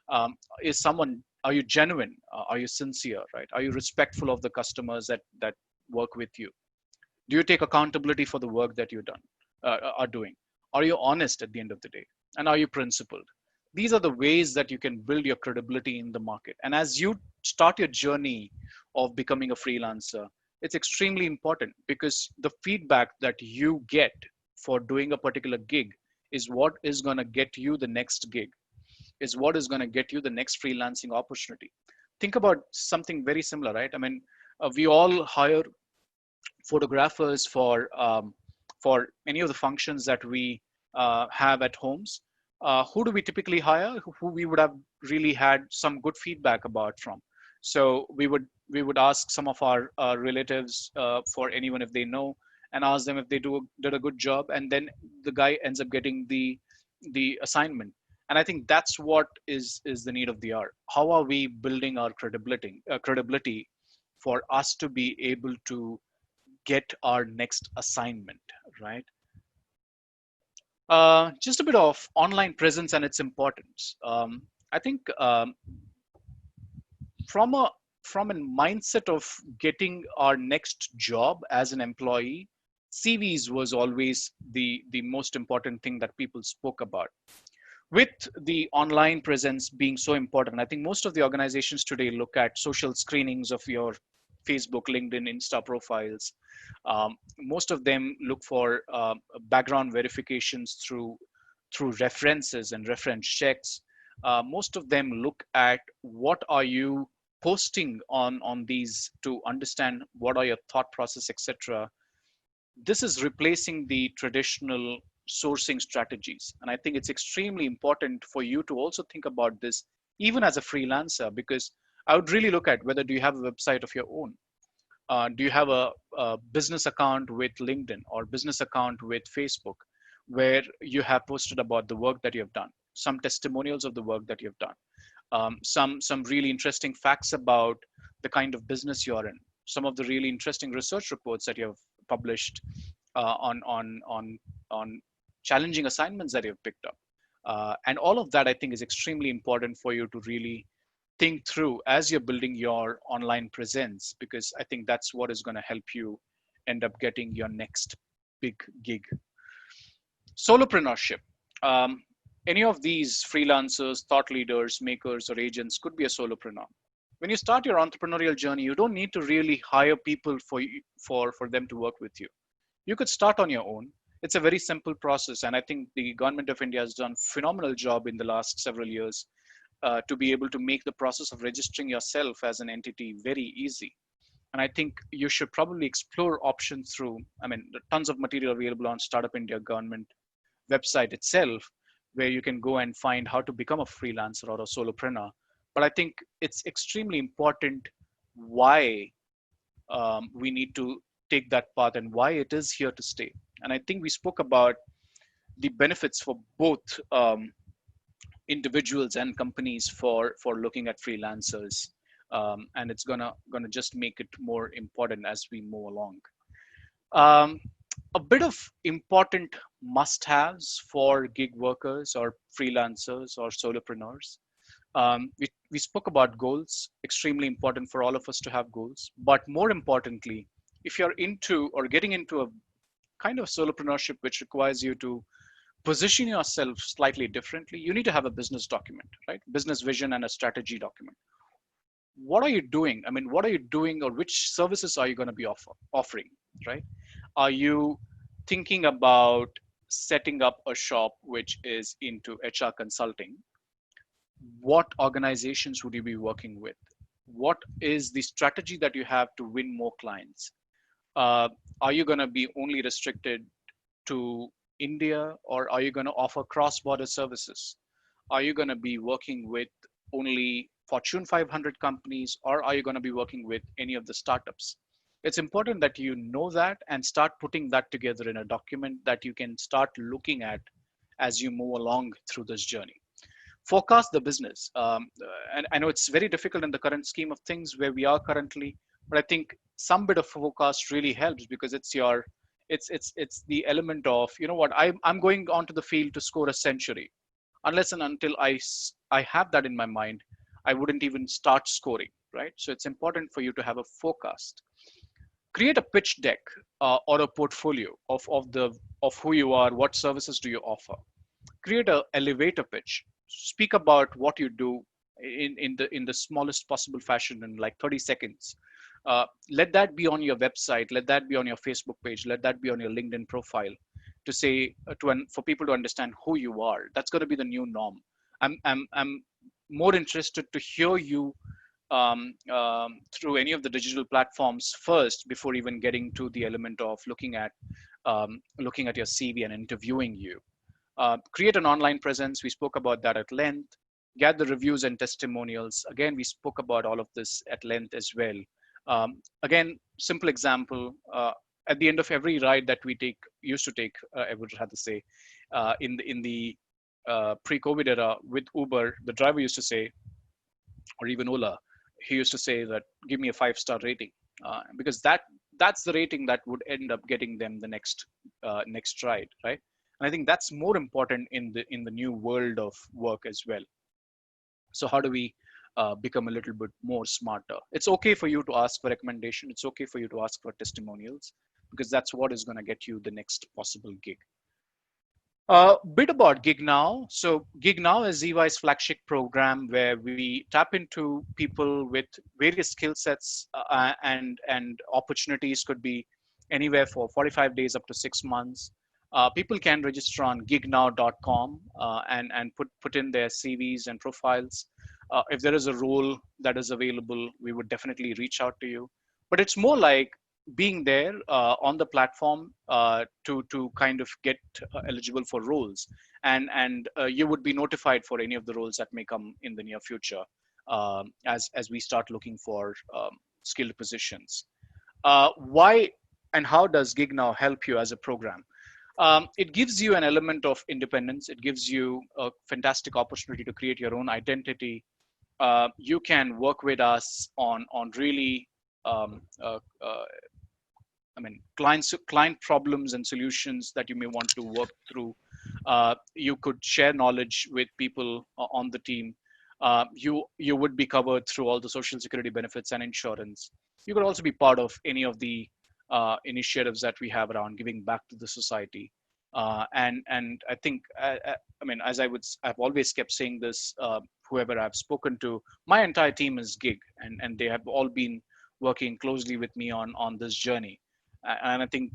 Speaker 2: Are you genuine? Are you sincere? Right? Are you respectful of the customers that work with you? Do you take accountability for the work that you've done are doing? Are you honest at the end of the day? And are you principled? These are the ways that you can build your credibility in the market. And as you start your journey of becoming a freelancer, it's extremely important, because the feedback that you get for doing a particular gig is what is going to get you the next gig, is what is going to get you the next freelancing opportunity. Think about something very similar, right? I mean, we all hire photographers for any of the functions that we have at homes, who do we typically hire? Who we would have really had some good feedback about from. So we would ask some of our relatives for anyone if they know, and ask them if they did a good job, and then the guy ends up getting the assignment. And I think that's what is the need of the hour. How are we building our credibility for us to be able to get our next assignment, right? Just a bit of online presence and its importance. I think from a from a mindset of getting our next job as an employee, CVs was always the most important thing that people spoke about. With the online presence being so important, I think most of the organizations today look at social screenings of your Facebook, LinkedIn, Insta profiles. Most of them look for background verifications through references and reference checks. Most of them look at what are you posting on these to understand what are your thought process, etc. This is replacing the traditional sourcing strategies. And I think it's extremely important for you to also think about this even as a freelancer, because I would really look at whether do you have a website of your own. Do you have a business account with LinkedIn or business account with Facebook where you have posted about the work that you have done, some testimonials of the work that you've done, some really interesting facts about the kind of business you're in, some of the really interesting research reports that you've published on challenging assignments that you've picked up, and all of that I think is extremely important for you to really think through as you're building your online presence, because I think that's what is going to help you end up getting your next big gig. Solopreneurship. Um, any of these freelancers, thought leaders, makers, or agents could be a solopreneur. When you start your entrepreneurial journey, you don't need to really hire people for them to work with you. You could start on your own. It's a very simple process, and I think the government of India has done phenomenal job in the last several years to be able to make the process of registering yourself as an entity very easy. And I think you should probably explore options through, I mean, there are tons of material available on Startup India government website itself, where you can go and find how to become a freelancer or a solopreneur. But I think it's extremely important why we need to take that path and why it is here to stay. And I think we spoke about the benefits for both individuals and companies for looking at freelancers, and it's gonna just make it more important as we move along. Um, a bit of important must-haves for gig workers or freelancers or solopreneurs. We spoke about goals, extremely important for all of us to have goals. But more importantly, if you're into or getting into a kind of solopreneurship which requires you to position yourself slightly differently, you need to have a business document, right? Business vision and a strategy document. What are you doing? I mean, what are you doing, or which services are you going to be offering, right? Are you thinking about setting up a shop which is into HR consulting? What organizations would you be working with? What is the strategy that you have to win more clients? Uh, are you going to be only restricted to India, or are you going to offer cross-border services? Are you going to be working with only Fortune 500 companies, or are you going to be working with any of the startups? It's important that you know that and start putting that together in a document that you can start looking at as you move along through this journey. Forecast the business. And I know it's very difficult in the current scheme of things where we are currently, but I think some bit of forecast really helps, because it's the element of, you know what, I'm going onto the field to score a century. Unless and until I have that in my mind, I wouldn't even start scoring, right? So it's important for you to have a forecast. Create a pitch deck or a portfolio of who you are, what services do you offer. Create a elevator pitch. Speak about what you do in the smallest possible fashion in like 30 seconds. Let that be on your website, let that be on your Facebook page, let that be on your LinkedIn profile, to say for people to understand who you are. That's going to be the new norm. I'm more interested to hear you through any of the digital platforms first before even getting to the element of looking at your CV and interviewing you. Create an online presence. We spoke about that at length. Gather reviews and testimonials. Again, we spoke about all of this at length as well. Again, simple example. At the end of every ride that we used to take, I would rather say, in the pre-COVID era with Uber, the driver used to say, or even Ola, he used to say that give me a 5-star rating, because that's the rating that would end up getting them the next ride, right? And I think that's more important in the new world of work as well. So how do we become a little bit more smarter? It's okay for you to ask for recommendation. It's okay for you to ask for testimonials, because that's what is going to get you the next possible gig. Bit about GigNow. So GigNow is EY's flagship program where we tap into people with various skill sets, and opportunities could be anywhere for 45 days up to 6 months. People can register on gignow.com and put in their CVs and profiles. If there is a role that is available, we would definitely reach out to you. But it's more like being there on the platform to kind of get eligible for roles, and you would be notified for any of the roles that may come in the near future, as we start looking for skilled positions. Why and how does GigNow help you as a program? It gives you an element of independence. It gives you a fantastic opportunity to create your own identity. You can work with us on really um, uh, uh, client problems and solutions that you may want to work through. You could share knowledge with people on the team. You would be covered through all the social security benefits and insurance. You could also be part of any of the initiatives that we have around giving back to the society. And I think, as I've always kept saying this, whoever I've spoken to, my entire team is gig, and they have all been working closely with me on this journey. And I think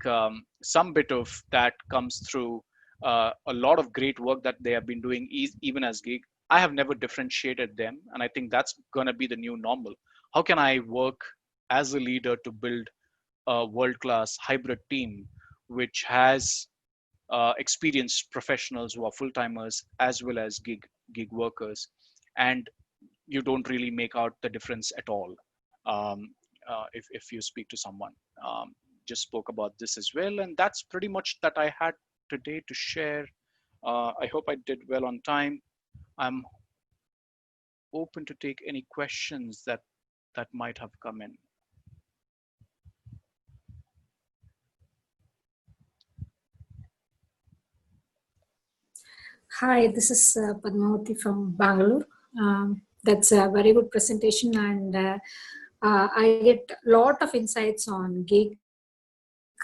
Speaker 2: some bit of that comes through a lot of great work that they have been doing, even as gig. I have never differentiated them, and I think that's going to be the new normal. How can I work as a leader to build a world-class hybrid team which has experienced professionals who are full-timers as well as gig workers, and you don't really make out the difference at all if you speak to someone. Just spoke about this as well, and that's pretty much that I had today to share. I hope I did well on time. I'm open to take any questions that might have come in.
Speaker 3: Hi, this is Padmavati from Bangalore. That's a very good presentation, and I get a lot of insights on gig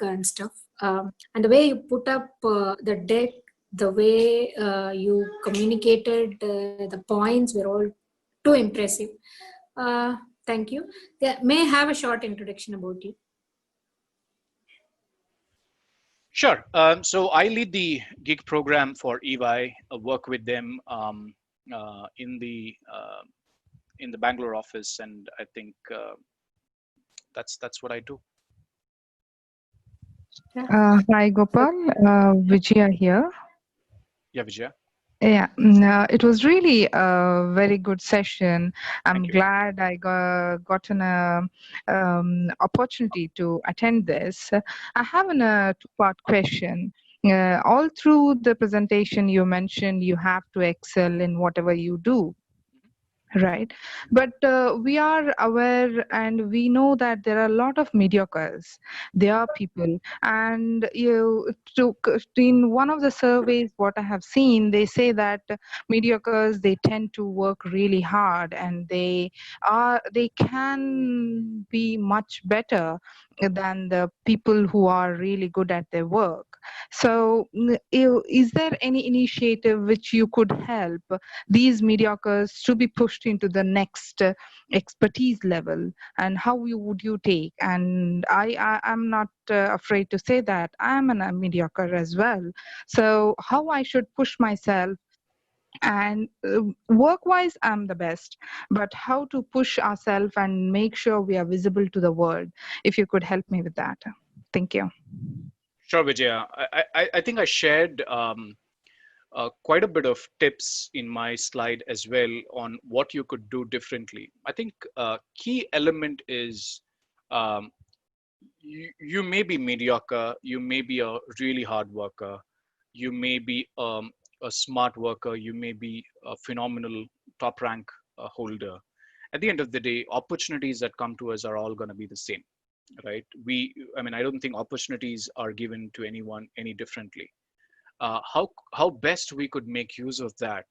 Speaker 3: and stuff. And the way you put up the deck, the way you communicated the points were all too impressive. Thank you. Yeah, may I have a short introduction about you?
Speaker 2: Sure. So I lead the gig program for EY. Work with them in the Bangalore office, and I think that's what I do.
Speaker 4: Hi, Gopal. Vijaya here.
Speaker 2: Yeah, Vijaya.
Speaker 4: Yeah, it was really a very good session. I'm glad I got an opportunity to attend this. I have a two-part question. All through the presentation, you mentioned you have to excel in whatever you do. Right. But we are aware and we know that there are a lot of mediocres. There are people. And in one of the surveys, what I have seen, they say that mediocres, they tend to work really hard and they can be much better than the people who are really good at their work. So is there any initiative which you could help these mediocres to be pushed into the next expertise level, and how would you take? And I'm not afraid to say that I'm a mediocre as well. So how I should push myself And work-wise, I'm the best. But how to push ourselves and make sure we are visible to the world? If you could help me with that. Thank you.
Speaker 2: Sure, Vijaya. I think I shared quite a bit of tips in my slide as well on what you could do differently. I think key element is um, you may be mediocre, you may be a really hard worker, you may be a smart worker, you may be a phenomenal top rank holder. At the end of the day, opportunities that come to us are all going to be the same, right? I mean, I don't think opportunities are given to anyone any differently. How best we could make use of that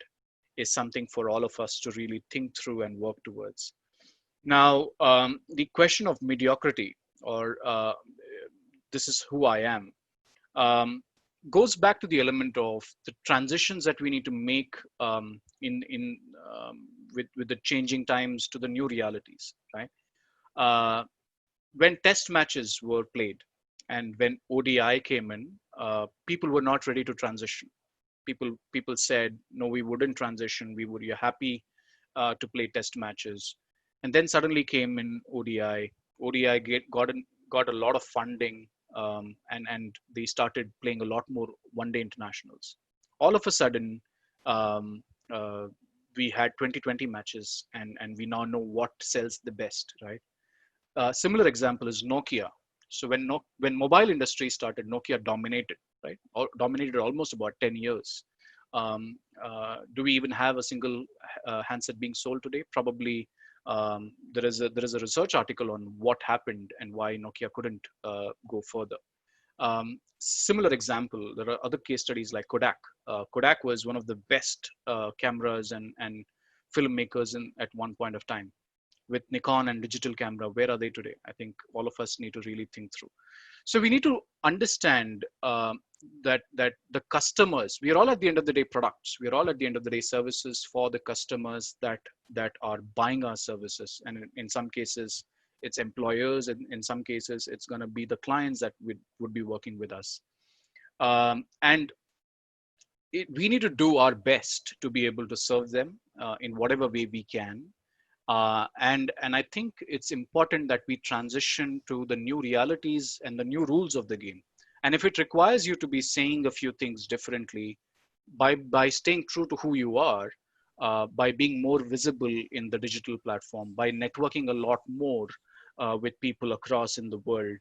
Speaker 2: is something for all of us to really think through and work towards. Now, the question of mediocrity, or this is who I am, um, goes back to the element of the transitions that we need to make in with the changing times to the new realities, right? Uh, when test matches were played and when ODI came in, people were not ready to transition. People said no, we wouldn't transition. We would be happy to play test matches, and then suddenly came in ODI. ODI got a lot of funding, and they started playing a lot more one-day internationals. All of a sudden, um, uh, we had 2020 matches, and we now know what sells the best, right? Similar example is Nokia. So when mobile industry started, Nokia dominated, right? Dominated almost about 10 years. Do we even have a single handset being sold today? Probably. There is a research article on what happened and why Nokia couldn't go further. Similar example, there are other case studies like Kodak. Kodak was one of the best cameras and filmmakers at one point of time. With Nikon and digital camera, where are they today? I think all of us need to really think through. So we need to understand that the customers, we are all at the end of the day products. We are all at the end of the day services for the customers that are buying our services. And in some cases, it's employers, and in some cases, it's going to be the clients that would be working with us. And we need to do our best to be able to serve them in whatever way we can. And I think it's important that we transition to the new realities and the new rules of the game. And if it requires you to be saying a few things differently, by staying true to who you are, by being more visible in the digital platform, by networking a lot more with people across in the world,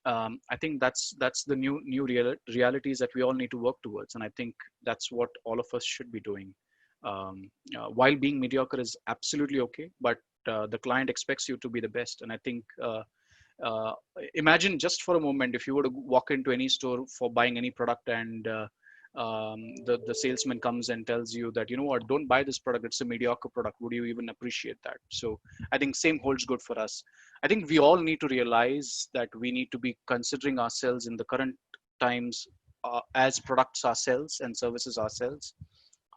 Speaker 2: I think that's the realities that we all need to work towards. And I think that's what all of us should be doing. While being mediocre is absolutely okay, but the client expects you to be the best. And I think uh, imagine just for a moment if you were to walk into any store for buying any product, and the salesman comes and tells you that, you know what, don't buy this product, it's a mediocre product. Would you even appreciate that? So I think same holds good for us. I think we all need to realize that we need to be considering ourselves in the current times as products ourselves and services ourselves.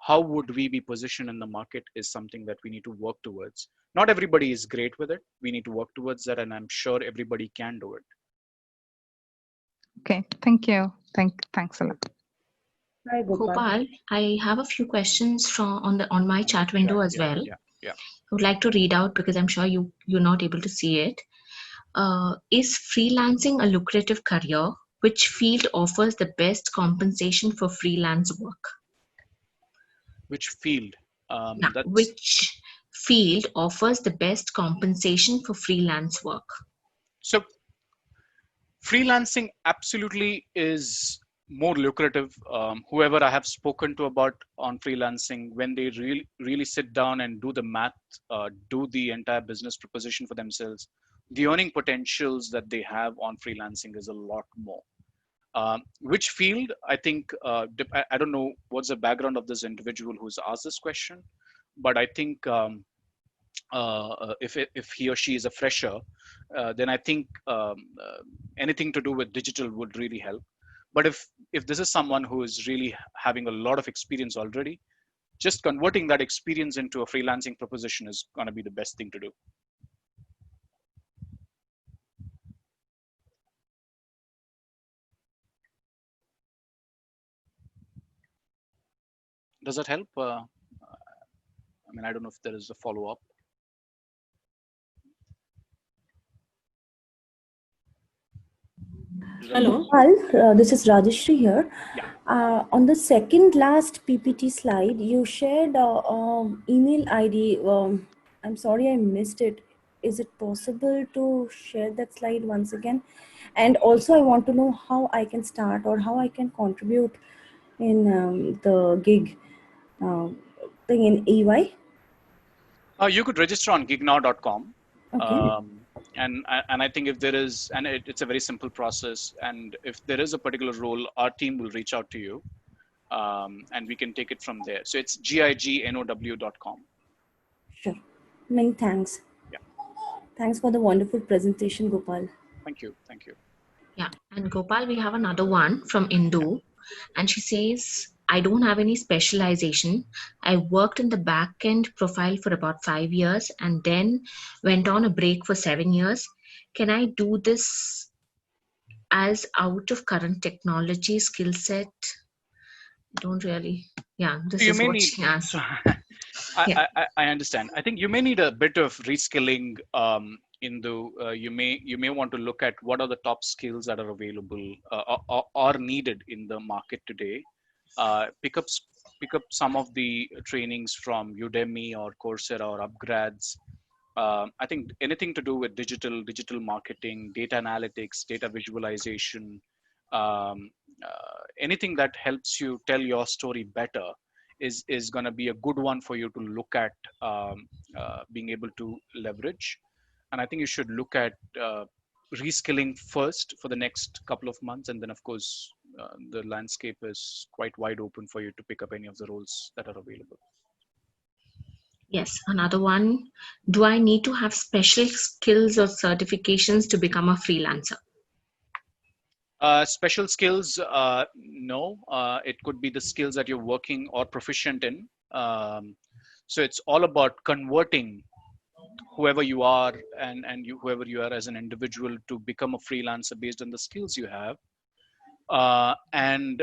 Speaker 2: How would we be positioned in the market is something that we need to work towards. Not everybody is great with it. We need to work towards that, and I'm sure everybody can do it.
Speaker 4: Okay, thank you. Thanks a lot.
Speaker 3: Hi, Gopal.
Speaker 1: Gopal, I have a few questions on my chat window as well.
Speaker 2: Yeah.
Speaker 1: I would like to read out because I'm sure you're not able to see it. Is freelancing a lucrative career? Which field offers the best compensation for freelance work?
Speaker 2: Which field?
Speaker 1: Now,
Speaker 2: That's
Speaker 1: which field offers the best compensation for freelance work?
Speaker 2: so freelancing absolutely is more lucrative. Whoever I have spoken to about on freelancing, when they really sit down and do the math, do the entire business proposition for themselves, the earning potentials that they have on freelancing is a lot more. Which field? I think I don't know what's the background of this individual who's asked this question, but I think if he or she is a fresher, then I think anything to do with digital would really help. But if this is someone who is really having a lot of experience already, just converting that experience into a freelancing proposition is going to be the best thing to do. Does that help? mean, I don't know if there is a follow-up.
Speaker 3: Hello.
Speaker 5: Well, this is Rajeshri here.
Speaker 2: Yeah.
Speaker 5: On the second last PPT slide, you shared email ID. I'm sorry I missed it. Is it possible to share that slide once again? And also, I want to know how I can start or how I can contribute in the gig thing in EY.
Speaker 2: You could register on gignow.com.
Speaker 5: Okay.
Speaker 2: And I think if there is, and it's a very simple process. And if there is a particular role, our team will reach out to you, and we can take it from there. So it's gignow.com.
Speaker 5: Sure. Many thanks.
Speaker 2: Yeah.
Speaker 5: Thanks for the wonderful presentation, Gopal.
Speaker 2: Thank you. Thank you.
Speaker 1: Yeah. And Gopal, we have another one from Indu. And she says, I don't have any specialization. I worked in the back end profile for about 5 years and then went on a break for 7 years. Can I do this as out of current technology skill set? Don't really. Yeah, this
Speaker 2: You
Speaker 1: is
Speaker 2: may
Speaker 1: what
Speaker 2: need.
Speaker 1: she asked.
Speaker 2: So,
Speaker 1: Yeah.
Speaker 2: I understand. I think you may need a bit of reskilling. You may want to look at what are the top skills that are available or needed in the market today. Pick up some of the trainings from Udemy or Coursera or Upgrads. I think anything to do with digital marketing, data analytics, data visualization, anything that helps you tell your story better is going to be a good one for you to look at, being able to leverage. And I think you should look at reskilling first for the next couple of months, and then of course the landscape is quite wide open for you to pick up any of the roles that are available.
Speaker 1: Yes, another one. Do I need to have special skills or certifications to become a freelancer?
Speaker 2: Special skills, no. It could be the skills that you're working or proficient in. So it's all about converting whoever you are and whoever you are as an individual to become a freelancer based on the skills you have. And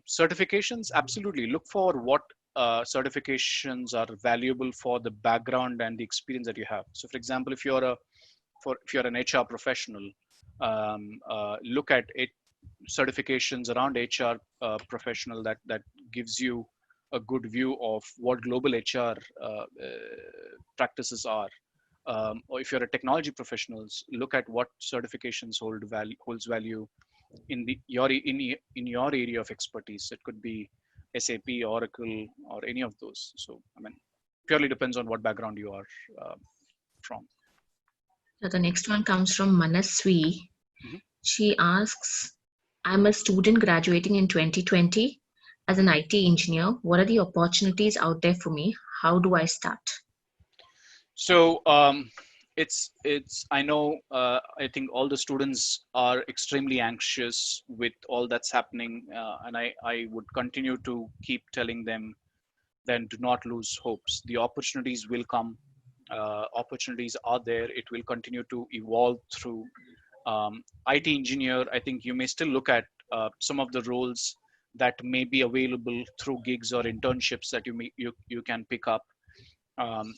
Speaker 2: certifications, absolutely. Look for what certifications are valuable for the background and the experience that you have. So, for example, if you're an HR professional, look at it, certifications around HR professional that gives you a good view of what global HR practices are. Or if you're a technology professionals, look at what certifications holds value in your area of expertise. It could be SAP, Oracle, or any of those. So I mean, purely depends on what background you are from.
Speaker 1: So the next one comes from Manaswi.
Speaker 2: Mhm.
Speaker 1: She asks, I'm a student graduating in 2020 as an IT engineer. What are the opportunities out there for me? How do I start?
Speaker 2: So it's I know I think all the students are extremely anxious with all that's happening, and I would continue to keep telling them, then do not lose hopes. The opportunities will come. Opportunities are there. It will continue to evolve through. IT engineer, I think you may still look at some of the roles that may be available through gigs or internships that you can pick up. Um,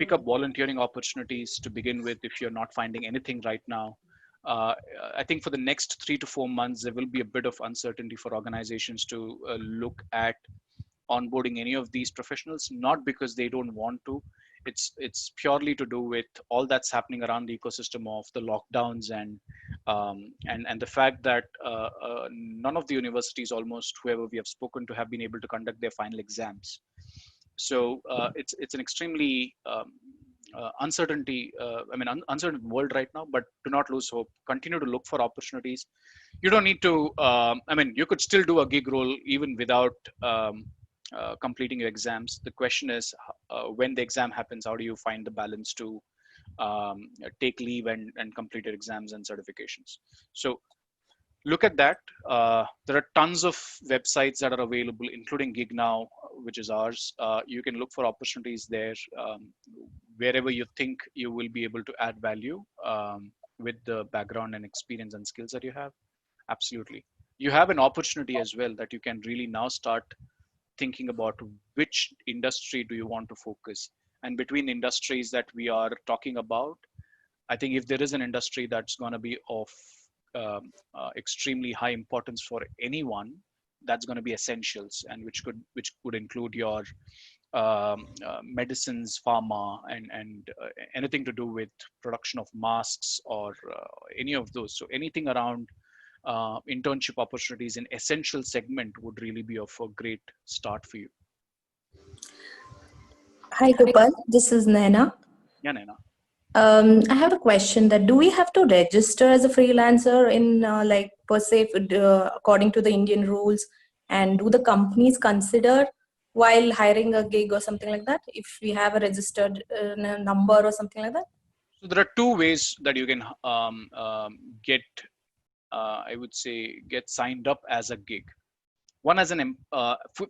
Speaker 2: Pick up volunteering opportunities to begin with if you're not finding anything right now. I think for the next 3 to 4 months, there will be a bit of uncertainty for organizations to look at onboarding any of these professionals, not because they don't want to. It's purely to do with all that's happening around the ecosystem of the lockdowns and the fact that none of the universities, almost whoever we have spoken to, have been able to conduct their final exams. So it's an extremely uncertain world right now. But do not lose hope. Continue to look for opportunities. You don't need to. You could still do a gig role even without completing your exams. The question is, when the exam happens, how do you find the balance to take leave and complete your exams and certifications? So look at that. There are tons of websites that are available, including GigNow, which is ours. You can look for opportunities there, wherever you think you will be able to add value with the background and experience and skills that you have. Absolutely. You have an opportunity as well that you can really now start thinking about which industry do you want to focus. And between industries that we are talking about, I think if there is an industry that's going to be of extremely high importance for anyone, that's going to be essentials, and which could include your medicines, pharma, and anything to do with production of masks or any of those. So anything around internship opportunities in essential segment would really be of a great start for you.
Speaker 5: Hi, Gopal. This is Naina.
Speaker 2: Yeah, Naina.
Speaker 5: I have a question that do we have to register as a freelancer in like per se according to the Indian rules, and do the companies consider while hiring a gig or something like that if we have a registered number or something like that?
Speaker 2: So there are two ways that you can get, I would say, get signed up as a gig. One as an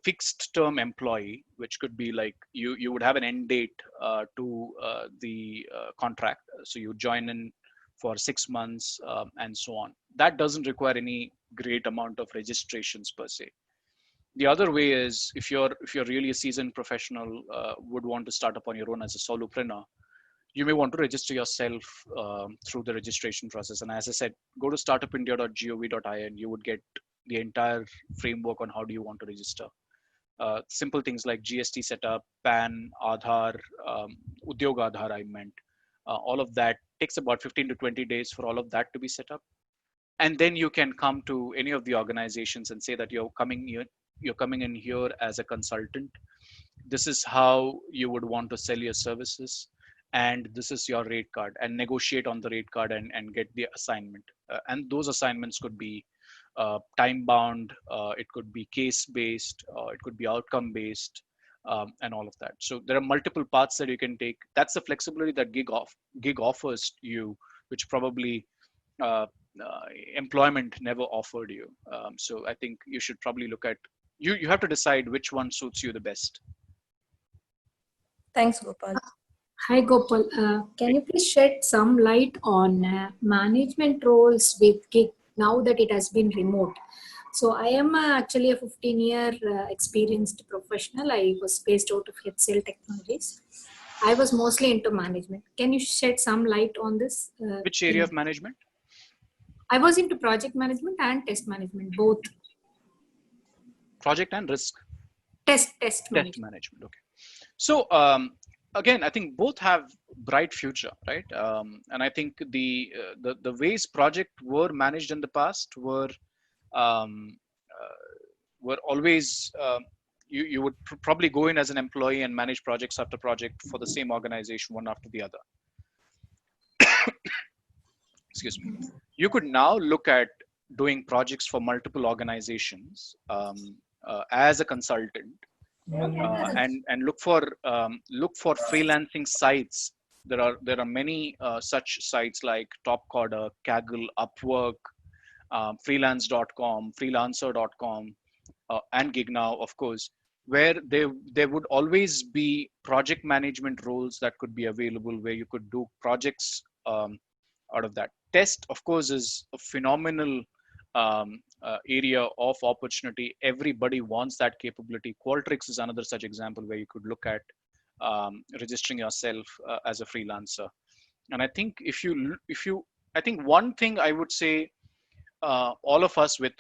Speaker 2: fixed term employee, which could be like you would have an end date to the contract. So you join in for 6 months and so on. That doesn't require any great amount of registrations per se. The other way is if you're really a seasoned professional, would want to start up on your own as a solopreneur, you may want to register yourself through the registration process. And as I said, go to startupindia.gov.in and you would get the entire framework on how do you want to register. Simple things like GST setup, PAN, Aadhaar, Udyog Aadhaar, I meant. All of that takes about 15 to 20 days for all of that to be set up. And then you can come to any of the organizations and say that you're coming in here as a consultant. This is how you would want to sell your services, and this is your rate card, and negotiate on the rate card and get the assignment. And those assignments could be time bound, it could be case based, it could be outcome based, and all of that. So there are multiple paths that you can take. That's the flexibility that gig offers you, which probably employment never offered you. So I think you should probably look at, you have to decide which one suits you the best.
Speaker 5: Thanks, Gopal.
Speaker 3: Hi, Gopal. Can you please shed some light on management roles with gig now that it has been remote? So I am actually a 15-year experienced professional. I was based out of HCL Technologies. I was mostly into management. Can you shed some light on this?
Speaker 2: Which area of management?
Speaker 3: I was into project management and test management, both.
Speaker 2: Project and risk?
Speaker 3: Test
Speaker 2: management. Okay. So again, I think both have bright future, right? And I think the ways project were managed in the past were always you would probably go in as an employee and manage projects after project for the same organization, one after the other. Excuse me. You could now look at doing projects for multiple organizations as a consultant, and look for freelancing sites. There are many such sites like Topcoder, Kaggle, Upwork, freelance.com, freelancer.com, and GigNow, of course, where there would always be project management roles that could be available, where you could do projects out of that. Test, of course, is a phenomenal area of opportunity. Everybody wants that capability. Qualtrics is another such example where you could look at registering yourself as a freelancer. And I think I think one thing I would say, all of us with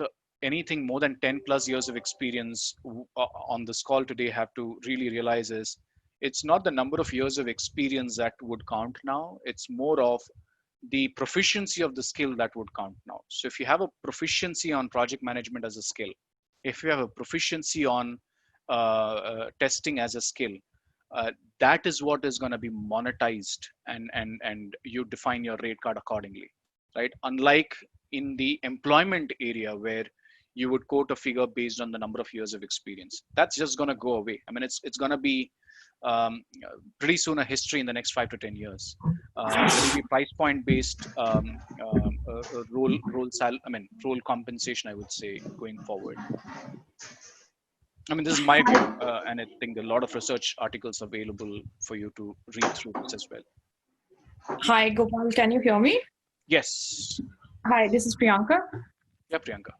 Speaker 2: anything more than 10 plus years of experience on this call today have to really realize is, it's not the number of years of experience that would count now. It's more of the proficiency of the skill that would count now. So if you have a proficiency on project management as a skill, if you have a proficiency on testing as a skill, that is what is going to be monetized, and you define your rate card accordingly, right? Unlike in the employment area where you would quote a figure based on the number of years of experience. That's just going to go away. I mean, it's going to be pretty soon a history in the next 5 to 10 years. It will be price point based role compensation, I would say, going forward. I mean, this is my view, and I think a lot of research articles available for you to read through this as well.
Speaker 6: Hi, Gopal. Can you hear me?
Speaker 2: Yes.
Speaker 6: Hi, this is Priyanka.
Speaker 2: Yeah, Priyanka.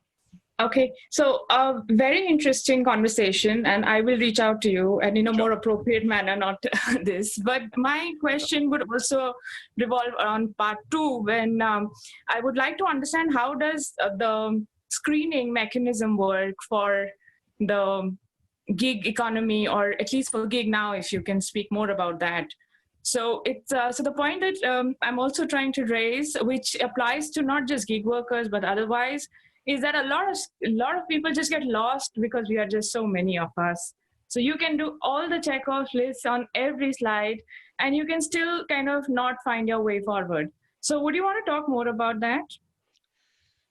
Speaker 6: Okay, so a very interesting conversation, and I will reach out to you and in a more appropriate manner, not this. But my question would also revolve around part two, when I would like to understand how does the screening mechanism work for the gig economy, or at least for GigNow, if you can speak more about that. So it's so the point that I'm also trying to raise, which applies to not just gig workers but otherwise, is that a lot of people just get lost because we are just so many of us. So you can do all the checkoff lists on every slide, and you can still kind of not find your way forward. So would you want to talk more about that?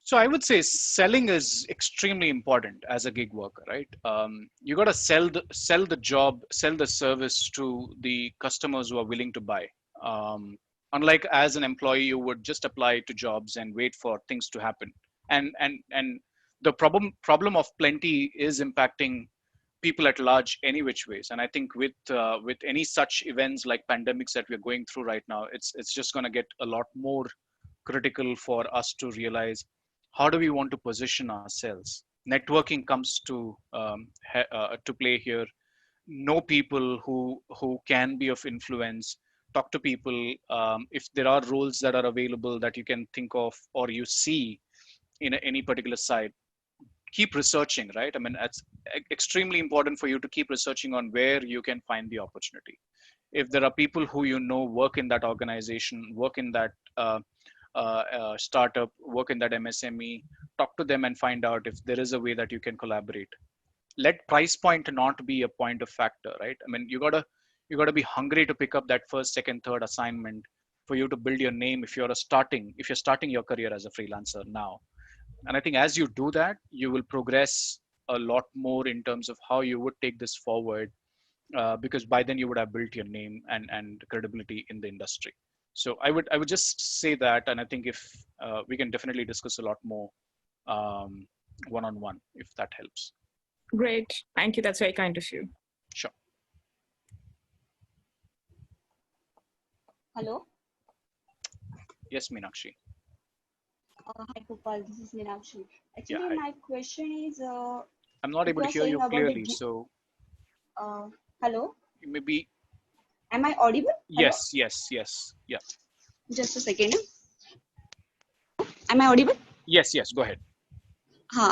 Speaker 2: So I would say selling is extremely important as a gig worker, right? You got to sell the job, sell the service to the customers who are willing to buy. Unlike as an employee, you would just apply to jobs and wait for things to happen. And the problem of plenty is impacting people at large any which ways. And I think with any such events like pandemics that we're going through right now, it's just going to get a lot more critical for us to realize how do we want to position ourselves. Networking comes to play here. Know people who can be of influence. Talk to people. If there are roles that are available that you can think of or you see in any particular site, keep researching, right? I mean, it's extremely important for you to keep researching on where you can find the opportunity. If there are people who you know work in that organization, work in that startup, work in that MSME, talk to them and find out if there is a way that you can collaborate. Let price point not be a point of factor, right? I mean, you gotta be hungry to pick up that first, second, third assignment for you to build your name if you're starting your career as a freelancer now. And I think as you do that, you will progress a lot more in terms of how you would take this forward, because by then you would have built your name and credibility in the industry. So I would just say that, and I think if we can definitely discuss a lot more one-on-one if that helps.
Speaker 6: Great, thank you. That's very kind of you.
Speaker 2: Sure.
Speaker 7: Hello.
Speaker 2: Yes, Meenakshi.
Speaker 7: Hi, Gopal. This is Meenakshi. Actually,
Speaker 2: Yeah, hi.
Speaker 7: my question is.
Speaker 2: I'm not able to hear you clearly, so.
Speaker 7: Hello.
Speaker 2: Maybe.
Speaker 7: Am I audible?
Speaker 2: Yes, hello? Yes. Yeah.
Speaker 7: Just a second. Am I audible?
Speaker 2: Yes. Go ahead.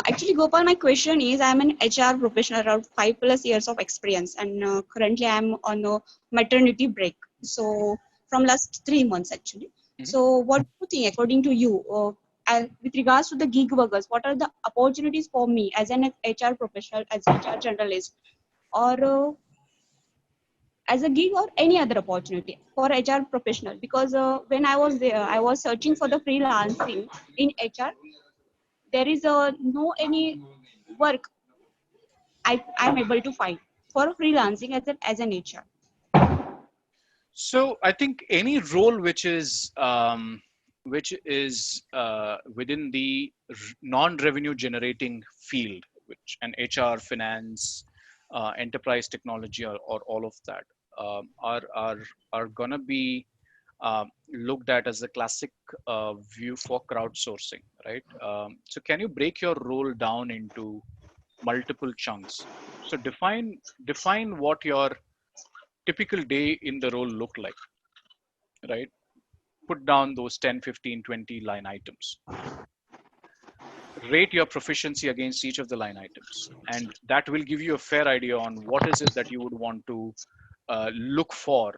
Speaker 7: Actually, Gopal, my question is, I'm an HR professional around 5+ years of experience, and currently I'm on a maternity break. So from last 3 months actually. Mm-hmm. So what do you think, according to you, with regards to the gig workers, what are the opportunities for me as an HR professional, as an HR generalist, or as a gig, or any other opportunity for HR professional? Because when I was there, I was searching for the freelancing in HR. There is no any work I'm able to find for freelancing as an HR.
Speaker 2: So I think any role which is within the non-revenue generating field, which an HR, finance, enterprise technology, or all of that are gonna be looked at as a classic view for crowdsourcing, right? So can you break your role down into multiple chunks? So define what your typical day in the role look like, right? Put down those 10, 15, 20 line items. Rate your proficiency against each of the line items, and that will give you a fair idea on what is it that you would want to look for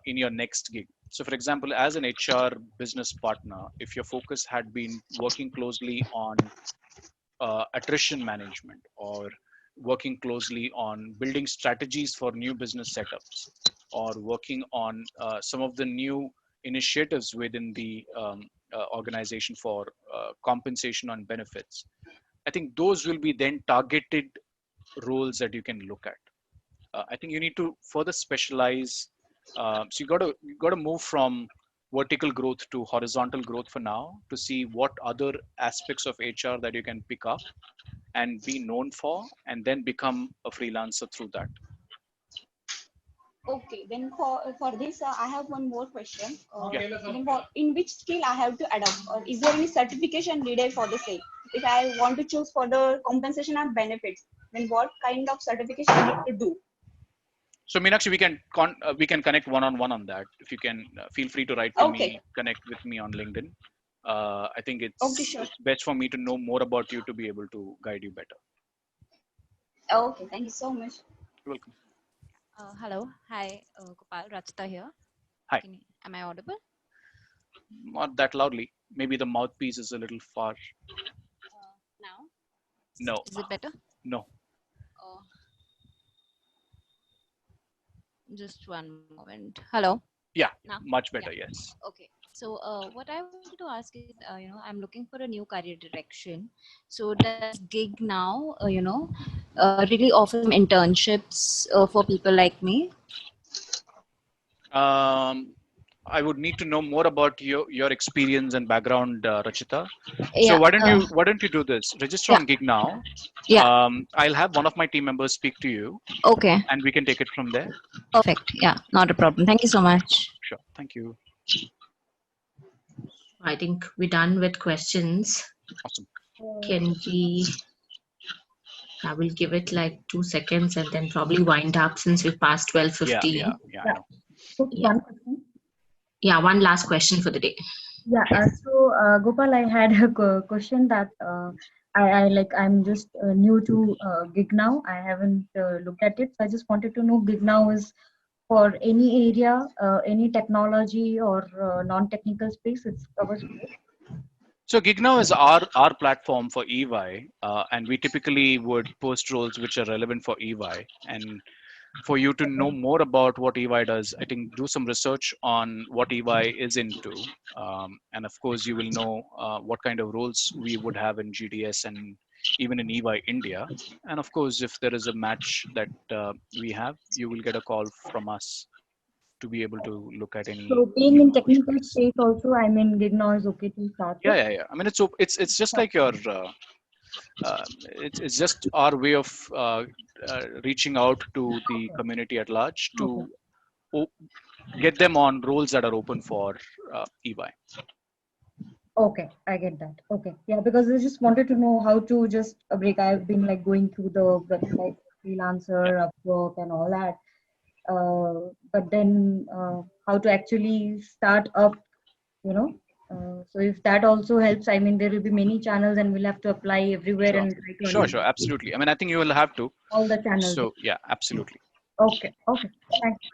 Speaker 2: in your next gig. So for example, as an HR business partner, if your focus had been working closely on attrition management, or working closely on building strategies for new business setups, or working on some of the new initiatives within the organization for compensation on benefits, I think those will be then targeted roles that you can look at. I think you need to further specialize. So you got to move from vertical growth to horizontal growth for now, to see what other aspects of HR that you can pick up and be known for, and then become a freelancer through that.
Speaker 7: Okay, then for this, I have one more question. In which skill I have to adopt, or is there any certification needed for the same? if I want to choose for the compensation and benefits, then what kind of certification I need to do?
Speaker 2: So Meenakshi, we can connect one-on-one on that. If you can, feel free to write to
Speaker 7: Okay.
Speaker 2: me, connect with me on LinkedIn. I think
Speaker 7: Okay, sure.
Speaker 2: it's best for me to know more about you to be able to guide you better.
Speaker 7: Okay, thank you so much.
Speaker 2: You're welcome.
Speaker 8: Hello. Hi, Gopal. Rachita here.
Speaker 2: Hi.
Speaker 8: Am I audible?
Speaker 2: Not that loudly. Maybe the mouthpiece is a little far.
Speaker 8: Now?
Speaker 2: No.
Speaker 8: Is it better?
Speaker 2: No.
Speaker 8: Just one moment. Hello.
Speaker 2: Yeah.
Speaker 8: Now?
Speaker 2: Much better. Yes.
Speaker 8: Okay. So what I wanted to ask is, I'm looking for a new career direction. So does GigNow, really offer some internships for people like me?
Speaker 2: I would need to know more about your experience and background, Rachita.
Speaker 8: Yeah.
Speaker 2: So why don't you do this? Register on GigNow.
Speaker 8: Yeah.
Speaker 2: I'll have one of my team members speak to you,
Speaker 8: Okay.
Speaker 2: and we can take it from there.
Speaker 8: Perfect. Yeah. Not a problem. Thank you so much.
Speaker 2: Sure. Thank you.
Speaker 1: I think we're done with questions.
Speaker 2: Awesome.
Speaker 1: Can we? I will give it like 2 seconds and then probably wind up since we've passed 12:15.
Speaker 2: Yeah. I know.
Speaker 1: Yeah.
Speaker 9: One question.
Speaker 1: Yeah, one last question for the day.
Speaker 9: Yeah. Gopal, I had a question that I'm just new to GigNow. I haven't looked at it. So I just wanted to know GigNow is for any area, any technology or non-technical space. It covers both.
Speaker 2: So GigNow is our platform for EY, and we typically would post roles which are relevant for EY. And for you to know more about what EY does, I think do some research on what EY is into, and of course you will know what kind of roles we would have in GDS and even in EY India. And of course, if there is a match that we have, you will get a call from us to be able to look at any
Speaker 9: So being
Speaker 2: new
Speaker 9: in technical
Speaker 2: opportunities.
Speaker 9: space also, I mean, GigNow is okay to start with.
Speaker 2: Yeah. I mean, it's just like your it's just our way of reaching out to the community at large to get them on roles that are open for EY.
Speaker 9: Okay, I get that. Okay, yeah, because I just wanted to know how to just break. I've been like going through the website, freelancer, Upwork, and all that. But then how to actually start up, you know? So if that also helps, I mean, there will be many channels, and we'll have to apply everywhere and try to
Speaker 2: Sure,
Speaker 9: understand
Speaker 2: absolutely. I mean, I think you will have to.
Speaker 9: all the channels.
Speaker 2: So yeah, absolutely.
Speaker 9: Okay, thanks.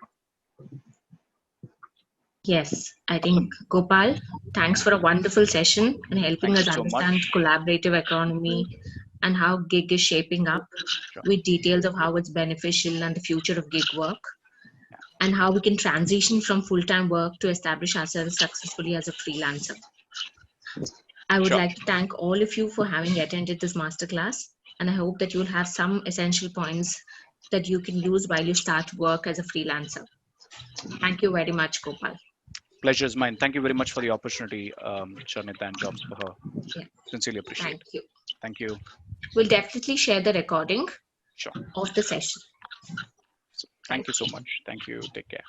Speaker 1: Yes, I think Gopal, thanks for a wonderful session and helping
Speaker 2: Thank
Speaker 1: us
Speaker 2: you so
Speaker 1: understand
Speaker 2: much.
Speaker 1: collaborative economy and how gig is shaping up with details of how it's beneficial and the future of gig work and how we can transition from full-time work to establish ourselves successfully as a freelancer. I would like to thank all of you for having attended this masterclass, and I hope that you'll have some essential points that you can use while you start work as a freelancer. Thank you very much, Gopal.
Speaker 2: Pleasure is mine. Thank you very much for the opportunity, Sharnita and Jobs for her.
Speaker 1: Yeah.
Speaker 2: Sincerely appreciate it.
Speaker 1: Thank you.
Speaker 2: Thank you.
Speaker 1: We'll definitely share the recording
Speaker 2: Sure.
Speaker 1: of the session.
Speaker 2: Thank you so much. Thank you. Take care.